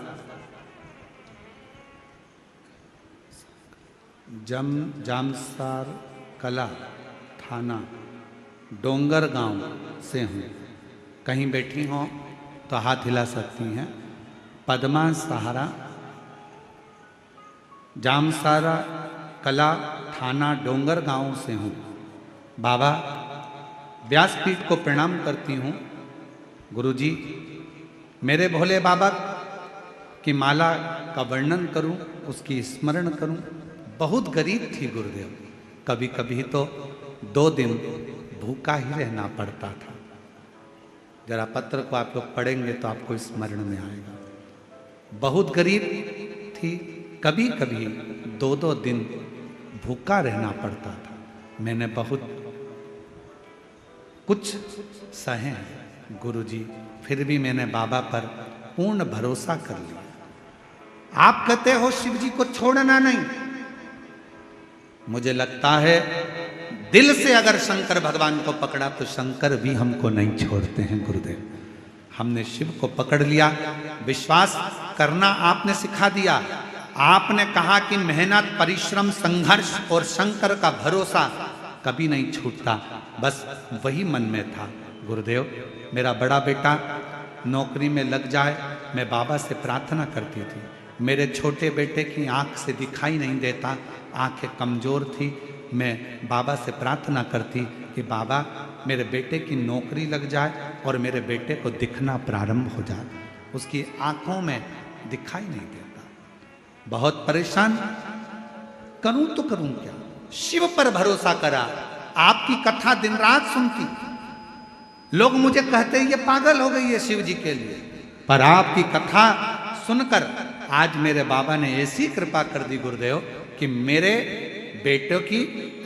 जामसार कला थाना डोंगर गांव से हूँ। कहीं बैठी हों तो हाथ हिला सकती हैं। पद्मा सहारा जामसारा कला थाना डोंगर गांव से हूँ। बाबा, व्यासपीठ को प्रणाम करती हूँ। गुरुजी, मेरे भोले बाबा की माला का वर्णन करूं, उसकी स्मरण करूं। बहुत गरीब थी गुरुदेव, कभी कभी तो 2 दिन भूखा ही रहना पड़ता था। जरा पत्र को आप लोग पढ़ेंगे तो आपको स्मरण में आएगा। बहुत गरीब थी, कभी कभी 2-2 दिन भूखा रहना पड़ता था। मैंने बहुत कुछ सहे गुरुजी, फिर भी मैंने बाबा पर पूर्ण भरोसा कर लिया। आप कहते हो शिव जी को छोड़ना नहीं, मुझे लगता है दिल से अगर शंकर भगवान को पकड़ा तो शंकर भी हमको नहीं छोड़ते हैं गुरुदेव। हमने शिव को पकड़ लिया, विश्वास करना आपने सिखा दिया। आपने कहा कि मेहनत, परिश्रम, संघर्ष और शंकर का भरोसा कभी नहीं छूटता। बस वही मन में था गुरुदेव। मेरा बड़ा बेटा नौकरी में लग जाए, मैं बाबा से प्रार्थना करती थी। मेरे छोटे बेटे की आंख से दिखाई नहीं देता, आंखें कमज़ोर थी। मैं बाबा से प्रार्थना करती कि बाबा मेरे बेटे की नौकरी लग जाए और मेरे बेटे को दिखना प्रारंभ हो जाए, उसकी आंखों में दिखाई नहीं देता। बहुत परेशान, करूं तो करूं क्या? शिव पर भरोसा करा, आपकी कथा दिन रात सुनती, लोग मुझे कहते ये पागल हो गई है शिव जी के लिए, पर आपकी कथा सुनकर आज मेरे बाबा ने ऐसी कृपा कर दी गुरुदेव कि मेरे बेटे की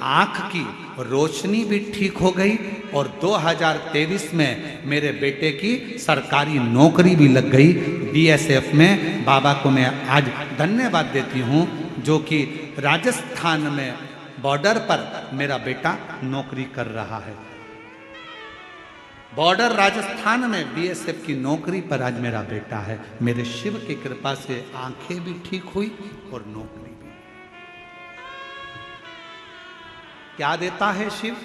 आंख की रोशनी भी ठीक हो गई और 2023 में मेरे बेटे की सरकारी नौकरी भी लग गई बीएसएफ में। बाबा को मैं आज धन्यवाद देती हूँ जो कि राजस्थान में बॉर्डर पर मेरा बेटा नौकरी कर रहा है। बॉर्डर राजस्थान में बीएसएफ की नौकरी पर आज मेरा बेटा है। मेरे शिव की कृपा से आंखें भी ठीक हुई और नौकरी भी। क्या देता है शिव,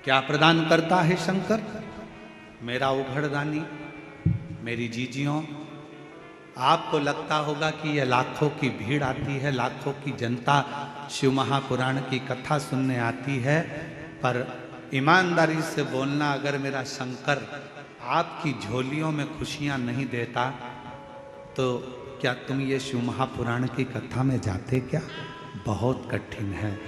क्या प्रदान करता है शंकर? मेरा उघड़दानी, मेरी जीजियों, आपको लगता होगा कि यह लाखों की भीड़ आती है, लाखों की जनता शिव महापुराण की कथा सुनने आती है, पर ईमानदारी से बोलना, अगर मेरा शंकर आपकी झोलियों में खुशियां नहीं देता तो क्या तुम ये शिव महापुराण की कथा में जाते क्या? बहुत कठिन है।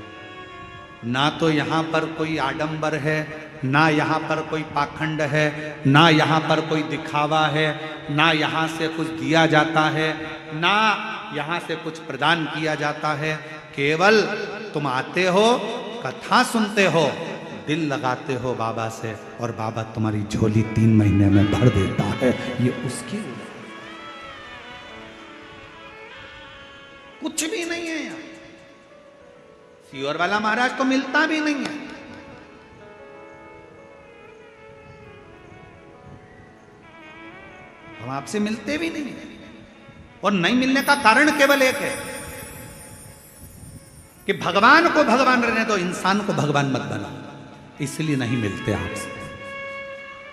ना तो यहाँ पर कोई आडंबर है, ना यहाँ पर कोई पाखंड है, ना यहाँ पर कोई दिखावा है, ना यहाँ से कुछ दिया जाता है, ना यहाँ से कुछ प्रदान किया जाता है। केवल तुम आते हो, कथा सुनते हो, दिल लगाते हो बाबा से और बाबा तुम्हारी झोली 3 महीने में भर देता है। ये उसकी कुछ भी नहीं है यार। सीहोर वाला महाराज तो मिलता भी नहीं है। हम आपसे मिलते भी नहीं है और नहीं मिलने का कारण केवल एक है कि भगवान को भगवान रहने दो, इंसान को भगवान मत बनाओ, इसलिए नहीं मिलते आपसे।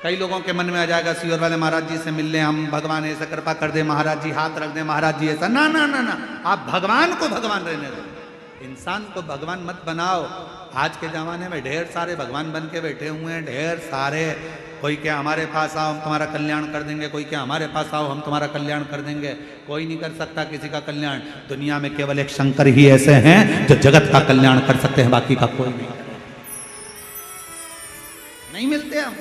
कई लोगों के मन में आ जाएगा सीहोर वाले महाराज जी से मिल ले हम, भगवान ऐसा कृपा कर दे, महाराज जी हाथ रख दे, महाराज जी ऐसा। ना ना ना ना, आप भगवान को भगवान रहने दो, इंसान को भगवान मत बनाओ। आज के जमाने में ढेर सारे भगवान बन के बैठे हुए हैं, ढेर सारे। कोई क्या हमारे पास आओ हम तुम्हारा कल्याण कर देंगे, कोई क्या हमारे पास आओ हम तुम्हारा कल्याण कर देंगे। कोई नहीं कर सकता किसी का कल्याण। दुनिया में केवल एक शंकर ही ऐसे हैं जो जगत का कल्याण कर सकते हैं, बाकी का कोई नहीं मिलते हम।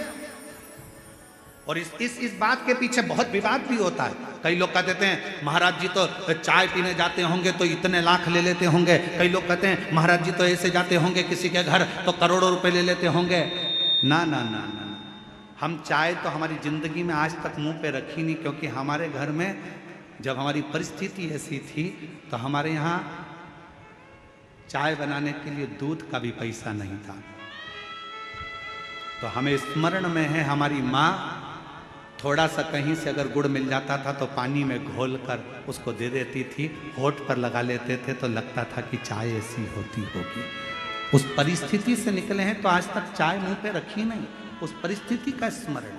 और इस बात के पीछे बहुत विवाद भी होता है। कई लोग कहते हैं महाराज जी तो चाय पीने जाते होंगे तो इतने लाख ले लेते होंगे, कई लोग कहते हैं महाराज जी तो ऐसे जाते होंगे किसी के घर तो करोड़ों रुपए ले लेते होंगे। ना ना ना ना, हम चाय तो हमारी जिंदगी में आज तक मुंह पे रखी नहीं, क्योंकि हमारे घर में जब हमारी परिस्थिति ऐसी थी तो हमारे यहाँ चाय बनाने के लिए दूध का भी पैसा नहीं था। तो हमें स्मरण में है हमारी माँ थोड़ा सा कहीं से अगर गुड़ मिल जाता था तो पानी में घोल कर उसको दे देती थी, होठ पर लगा लेते थे तो लगता था कि चाय ऐसी होती होगी। उस परिस्थिति से निकले हैं तो आज तक चाय मुंह पे रखी नहीं, उस परिस्थिति का स्मरण।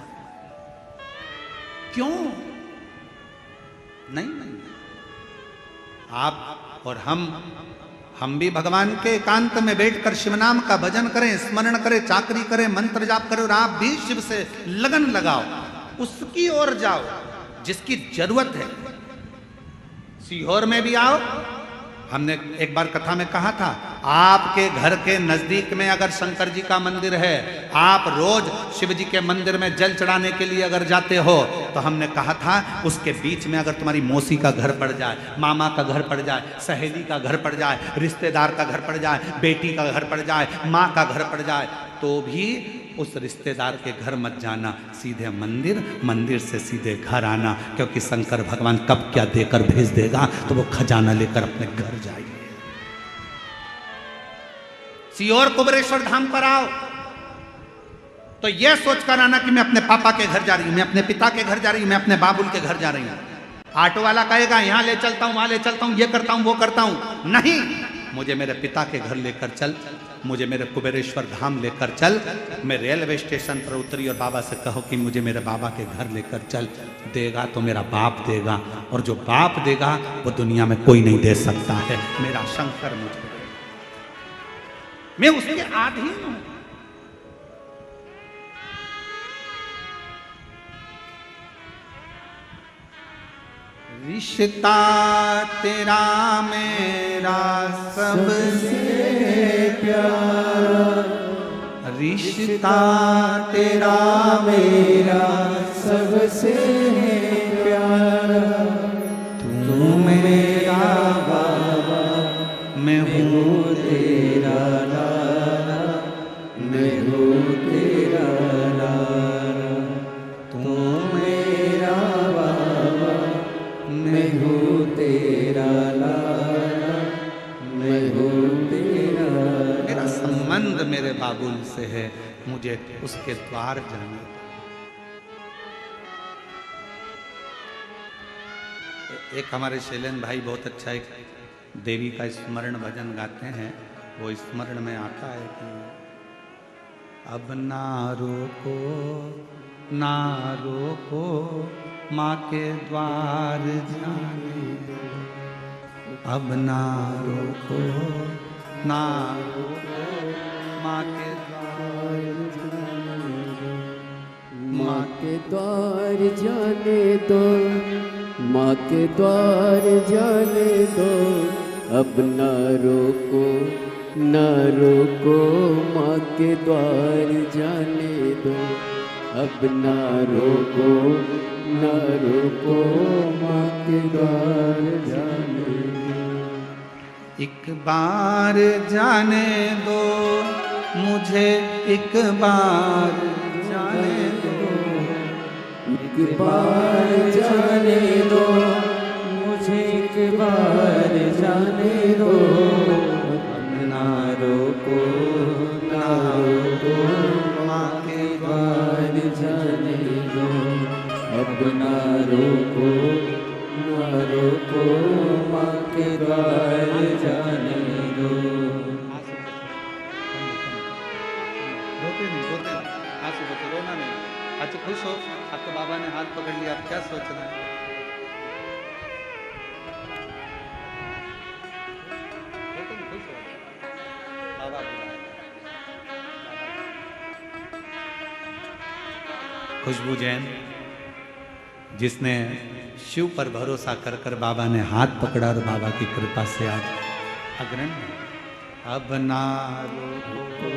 क्यों नहीं, नहीं। आप और हम भी भगवान के एकांत में बैठकर शिव नाम का भजन करें, स्मरण करें, चाकरी करें, मंत्र जाप करें और आप भी शिव से लगन लगाओ, उसकी ओर जाओ जिसकी जरूरत है। सीहोर में भी आओ। हमने एक बार कथा में कहा था, आपके घर के नजदीक में अगर शंकर जी का मंदिर है, आप रोज शिव जी के मंदिर में जल चढ़ाने के लिए अगर जाते हो, तो हमने कहा था उसके बीच में अगर तुम्हारी मौसी का घर पड़ जाए, मामा का घर पड़ जाए, सहेली का घर पड़ जाए, रिश्तेदार का घर पड़ जाए, बेटी का घर पड़ जाए, माँ का घर पड़ जाए, तो भी उस रिश्तेदार के घर मत जाना, सीधे मंदिर, मंदिर से सीधे घर आना, क्योंकि शंकर भगवान कब क्या देकर भेज देगा तो वो खजाना लेकर अपने घर जाइए। सीहोर कुबेरेश्वर धाम पर आओ तो यह सोचकर आना कि मैं अपने पापा के घर जा रही हूं, मैं अपने पिता के घर जा रही हूं, मैं अपने बाबुल के घर जा रही हूं। ऑटो वाला कहेगा यहां ले चलता हूं, वहां ले चलता हूं, ये करता हूं, वो करता हूं। नहीं, मुझे मेरे पिता के घर लेकर चल, मुझे मेरे कुबेरेश्वर धाम लेकर चल। मैं रेलवे स्टेशन पर उतरी और बाबा से कहो कि मुझे मेरे बाबा के घर लेकर चल। देगा तो मेरा बाप देगा, और जो बाप देगा वो दुनिया में कोई नहीं दे सकता है। मेरा शंकर मुझे, मैं उसके अधीन हूं। रिश्ता तेरा मेरा सबसे प्यारा, रिश्ता तेरा मेरा सबसे प्यारा। तू मेरा बाबा, मैं हूँ तेरा लाला, मैं हूँ तेरा लाला। तू मेरा बाबा, मैं हूँ तेरा लाला, मैं हूँ तेरा लाला। मेरा संबंध मेरे बाबुल से है, मुझे उसके द्वार जाना। एक हमारे शैलेंद्र भाई बहुत अच्छा एक देवी का स्मरण भजन गाते हैं। वो स्मरण में आता है कि अब ना रोको ना रोको, माँ के द्वार जाने दो। अब ना रोको ना रोको, माँ के द्वार जाने दो। माँ के द्वार जाने दो, माँ के द्वार जाने दो। अब न रोको न रोको, माँ के द्वार जाने दो। अब न रोको न रोको, माँ के द्वार जाने दो। एक बार जाने दो मुझे, एक बार जाने दो। एक बार जाने दो मुझे, एक बार जाने दो। अब ना रोको ना रोको, माँ के द्वार जाने दो। अब ना रोको ना रोको, माँ के द्वार जाने दो। रोते नहीं, रोते नहीं, आंसू बचे, रोना नहीं। अच्छा खुश हो, आपके बाबा ने हाथ पकड़ लिया, आप क्या सोच रहे हैं? रोते नहीं, खुश हो। बाबा बुलाए। खुशबू जैन, जिसने शिव पर भरोसा कर कर बाबा ने हाथ पकड़ा और बाबा की कृपा से आज अग्रणी है। अब ना रोको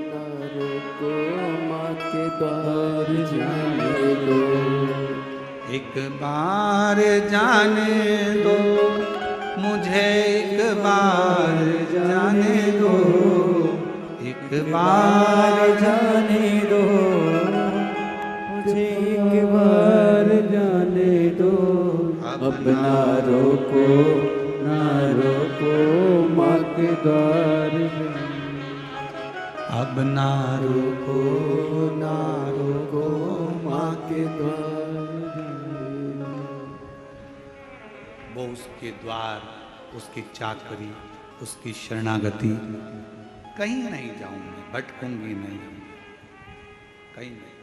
ना रोको, माँ के द्वार जाने दो। एक बार जाने दो मुझे, एक बार जाने दो। एक बार जाने दो मुझे, एक बार जाने दो। अब ना रोको ना रोको, माँ के द्वार जाने दो। अब ना रोको ना रोको, माँ के द्वार जाने दो। वो उसके द्वार, उसकी चाकरी, उसकी शरणागति, कहीं नहीं जाऊंगी, भटकूंगी नहीं, कहीं नहीं।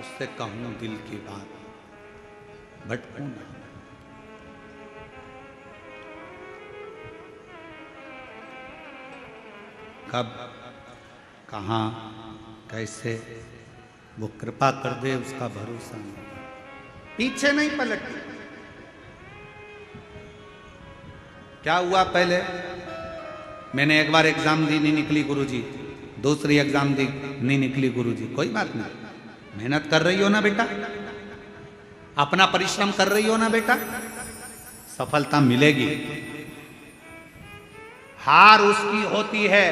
उससे कहूं दिल की बात, भटकूं ना। कब, कहाँ, कैसे वो कृपा कर दे, उसका भरोसा नहीं, पीछे नहीं पलटती। क्या हुआ पहले, मैंने एक बार एग्जाम दी, नहीं निकली गुरुजी, दूसरी एग्जाम दी, नहीं निकली गुरुजी, कोई बात नहीं, मेहनत कर रही हो ना बेटा, अपना परिश्रम कर रही हो ना बेटा, सफलता मिलेगी। हार उसकी होती है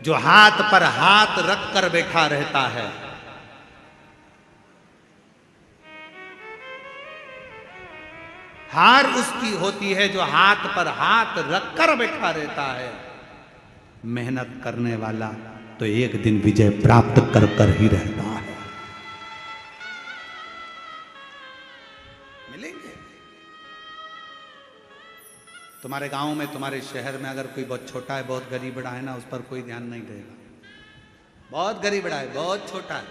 जो हाथ पर हाथ रख कर बैठा रहता है। हार उसकी होती है जो हाथ पर हाथ रख कर बैठा रहता है। मेहनत करने वाला तो एक दिन विजय प्राप्त कर कर ही रहता है। मिलेंगे। तुम्हारे गांव में, तुम्हारे शहर में अगर कोई बहुत छोटा है, बहुत गरीब बड़ा है ना, उस पर कोई ध्यान नहीं देगा। बहुत गरीब बड़ा है, बहुत छोटा है,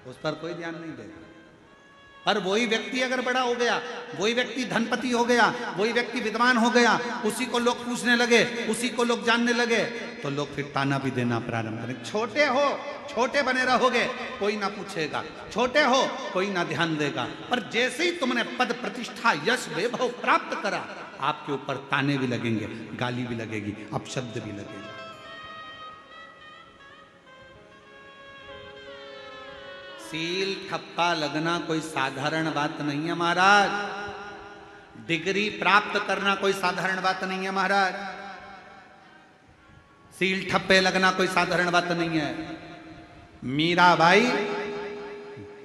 उस पर कोई ध्यान नहीं देगा। पर वही व्यक्ति अगर बड़ा हो गया, वही व्यक्ति धनपति हो गया, वही व्यक्ति विद्वान हो गया, उसी को लोग पूछने लगे, उसी को लोग जानने लगे, तो लोग फिर ताना भी देना प्रारंभ करेंगे। छोटे हो, छोटे बने रहोगे, कोई ना पूछेगा, छोटे हो कोई ना ध्यान देगा, पर जैसे ही तुमने पद प्रतिष्ठा यश वैभव प्राप्त करा, आपके ऊपर ताने भी लगेंगे, गाली भी लगेगी, अपशब्द भी लगेगा। सील ठप्पा लगना कोई साधारण बात नहीं है महाराज। डिग्री प्राप्त करना कोई साधारण बात नहीं है महाराज। सील ठप्पे लगना कोई साधारण बात नहीं है।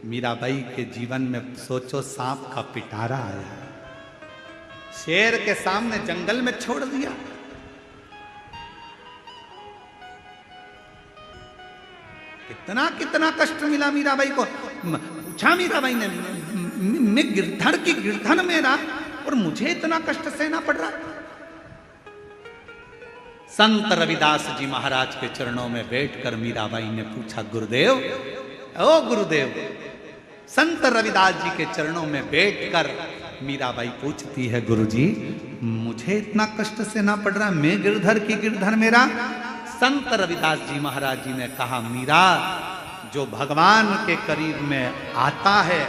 मीराबाई के जीवन में सोचो, सांप का पिटारा आया, शेर के सामने जंगल में छोड़ दिया। कितना कितना कष्ट मिला मीराबाई को। पूछा मीराबाई ने, मैं गिरधर की गिरधन मेरा, और मुझे इतना कष्ट सहना पड़ रहा। संत रविदास जी महाराज के चरणों में बैठकर मीराबाई ने पूछा, गुरुदेव, ओ गुरुदेव। संत रविदास जी के चरणों में बैठकर मीराबाई पूछती है, गुरुजी मुझे इतना कष्ट सहना पड़ रहा, मैं गिरधर की गिरधर मेरा। संत रविदास जी महाराज जी ने कहा, मीरा, जो भगवान के करीब में आता है,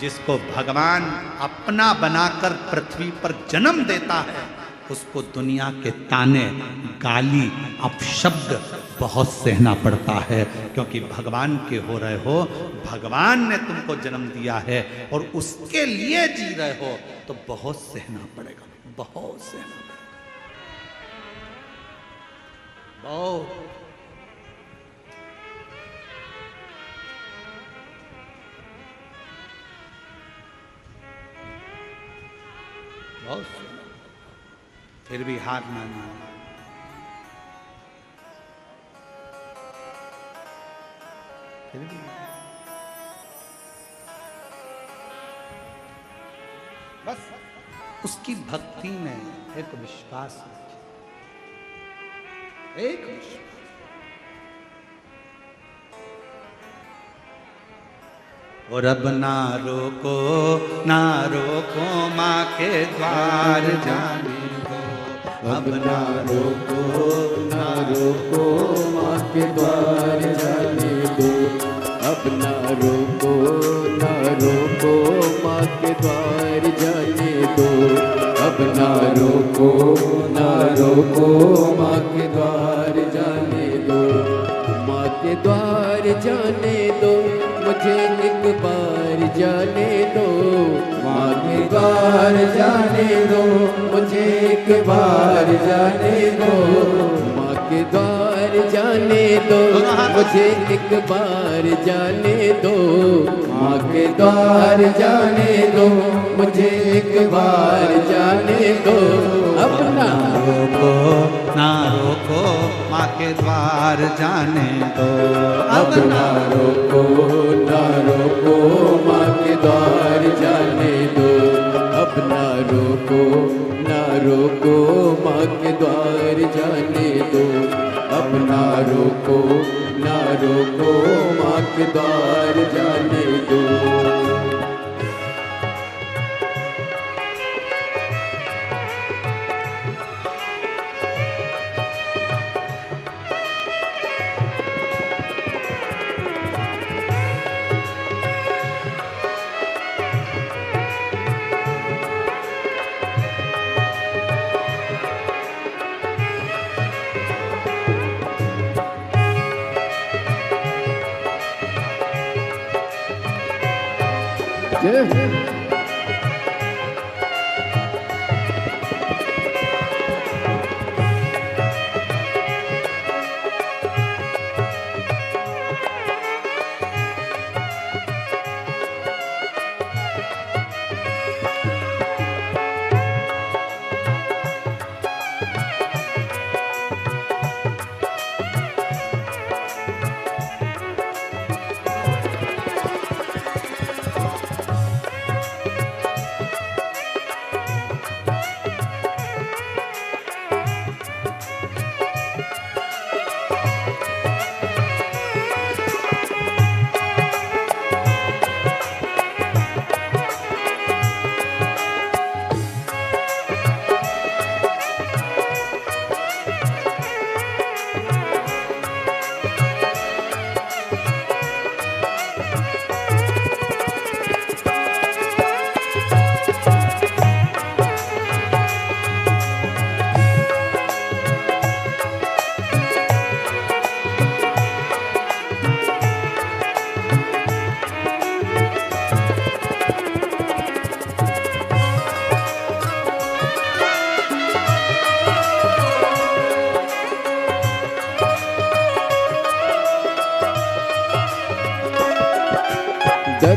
जिसको भगवान अपना बनाकर पृथ्वी पर जन्म देता है, उसको दुनिया के ताने, गाली, अपशब्द बहुत सहना पड़ता है, क्योंकि भगवान के हो रहे हो, भगवान ने तुमको जन्म दिया है और उसके लिए जी रहे हो, तो बहुत सहना पड़ेगा, बहुत सहना पड़ेगा, बहुत। बहुत फिर भी हार माना। फिर भी बस उसकी भक्ति में एक विश्वास, एक विश्वास। और अब ना रोको माँ के द्वार जाने दो, अब ना रोको माँ के द्वार जाने दो, अब ना रोको माँ के द्वार जाने दो, अब ना रोको माँ के द्वार जाने दो, माँ के द्वार जाने दो, मुझे एक बार जाने दो, माँ के द्वार जाने दो, मुझे एक बार जाने दो, माँ के द्वार जाने दो, मुझे एक बार जाने दो, माँ के द्वार जाने दो, मुझे एक बार जाने दो, अब ना रोको माँ के द्वार जाने दो, अब ना रोको माँ के द्वार जाने दो, अब ना रोको माँ के द्वार जाने दो, अब ना रोको माँ के द्वार जाने दो।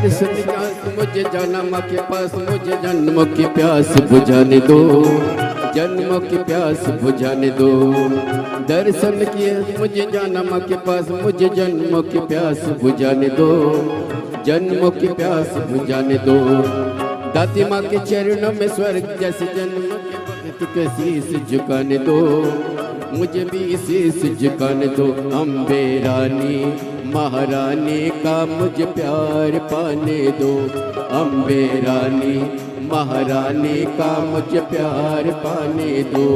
दर्शन की आस मुझे जाना माँ के पास, मुझे जन्मों की प्यास बुझाने दो, जन्मों की प्यास बुझाने दो। दर्शन की आस मुझे जाना माँ के पास, मुझे जन्मों की प्यास बुझाने दो, जन्मों की प्यास बुझाने दो। दाती माँ के चरणों में स्वर्ग जैसे जन्म के वक्त के शीश झुकाने दो, मुझे भी शीश झुकाने दो। अम्बे रानी महारानी का मुझे प्यार पाने दो, अम्बे रानी महारानी का मुझे प्यार पाने दो।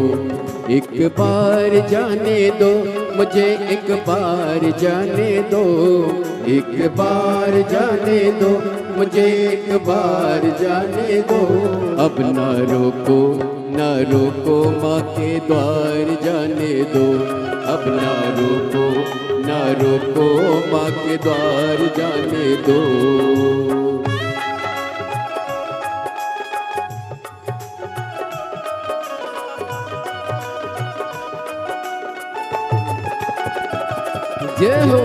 एक बार जाने दो मुझे, एक बार जाने दो, एक बार जाने दो मुझे, एक बार जाने दो। अब ना रोको ना रोको माँ के द्वार जाने दो, अब ना रोको ना रोको माँ के द्वार जाने दो। जय हो।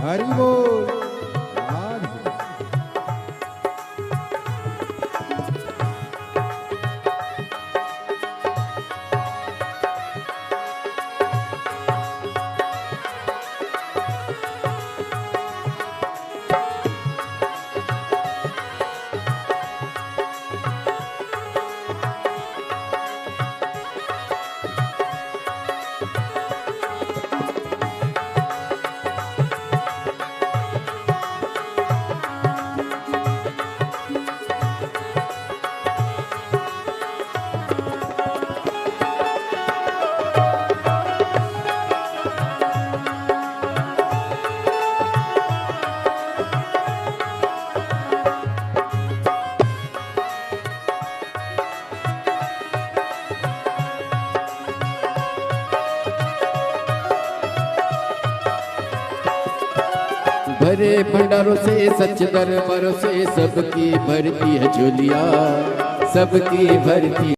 हरि बोल। भरे भंडारों से सच दरबारों से सबकी भरती है झोलिया, सबकी भरती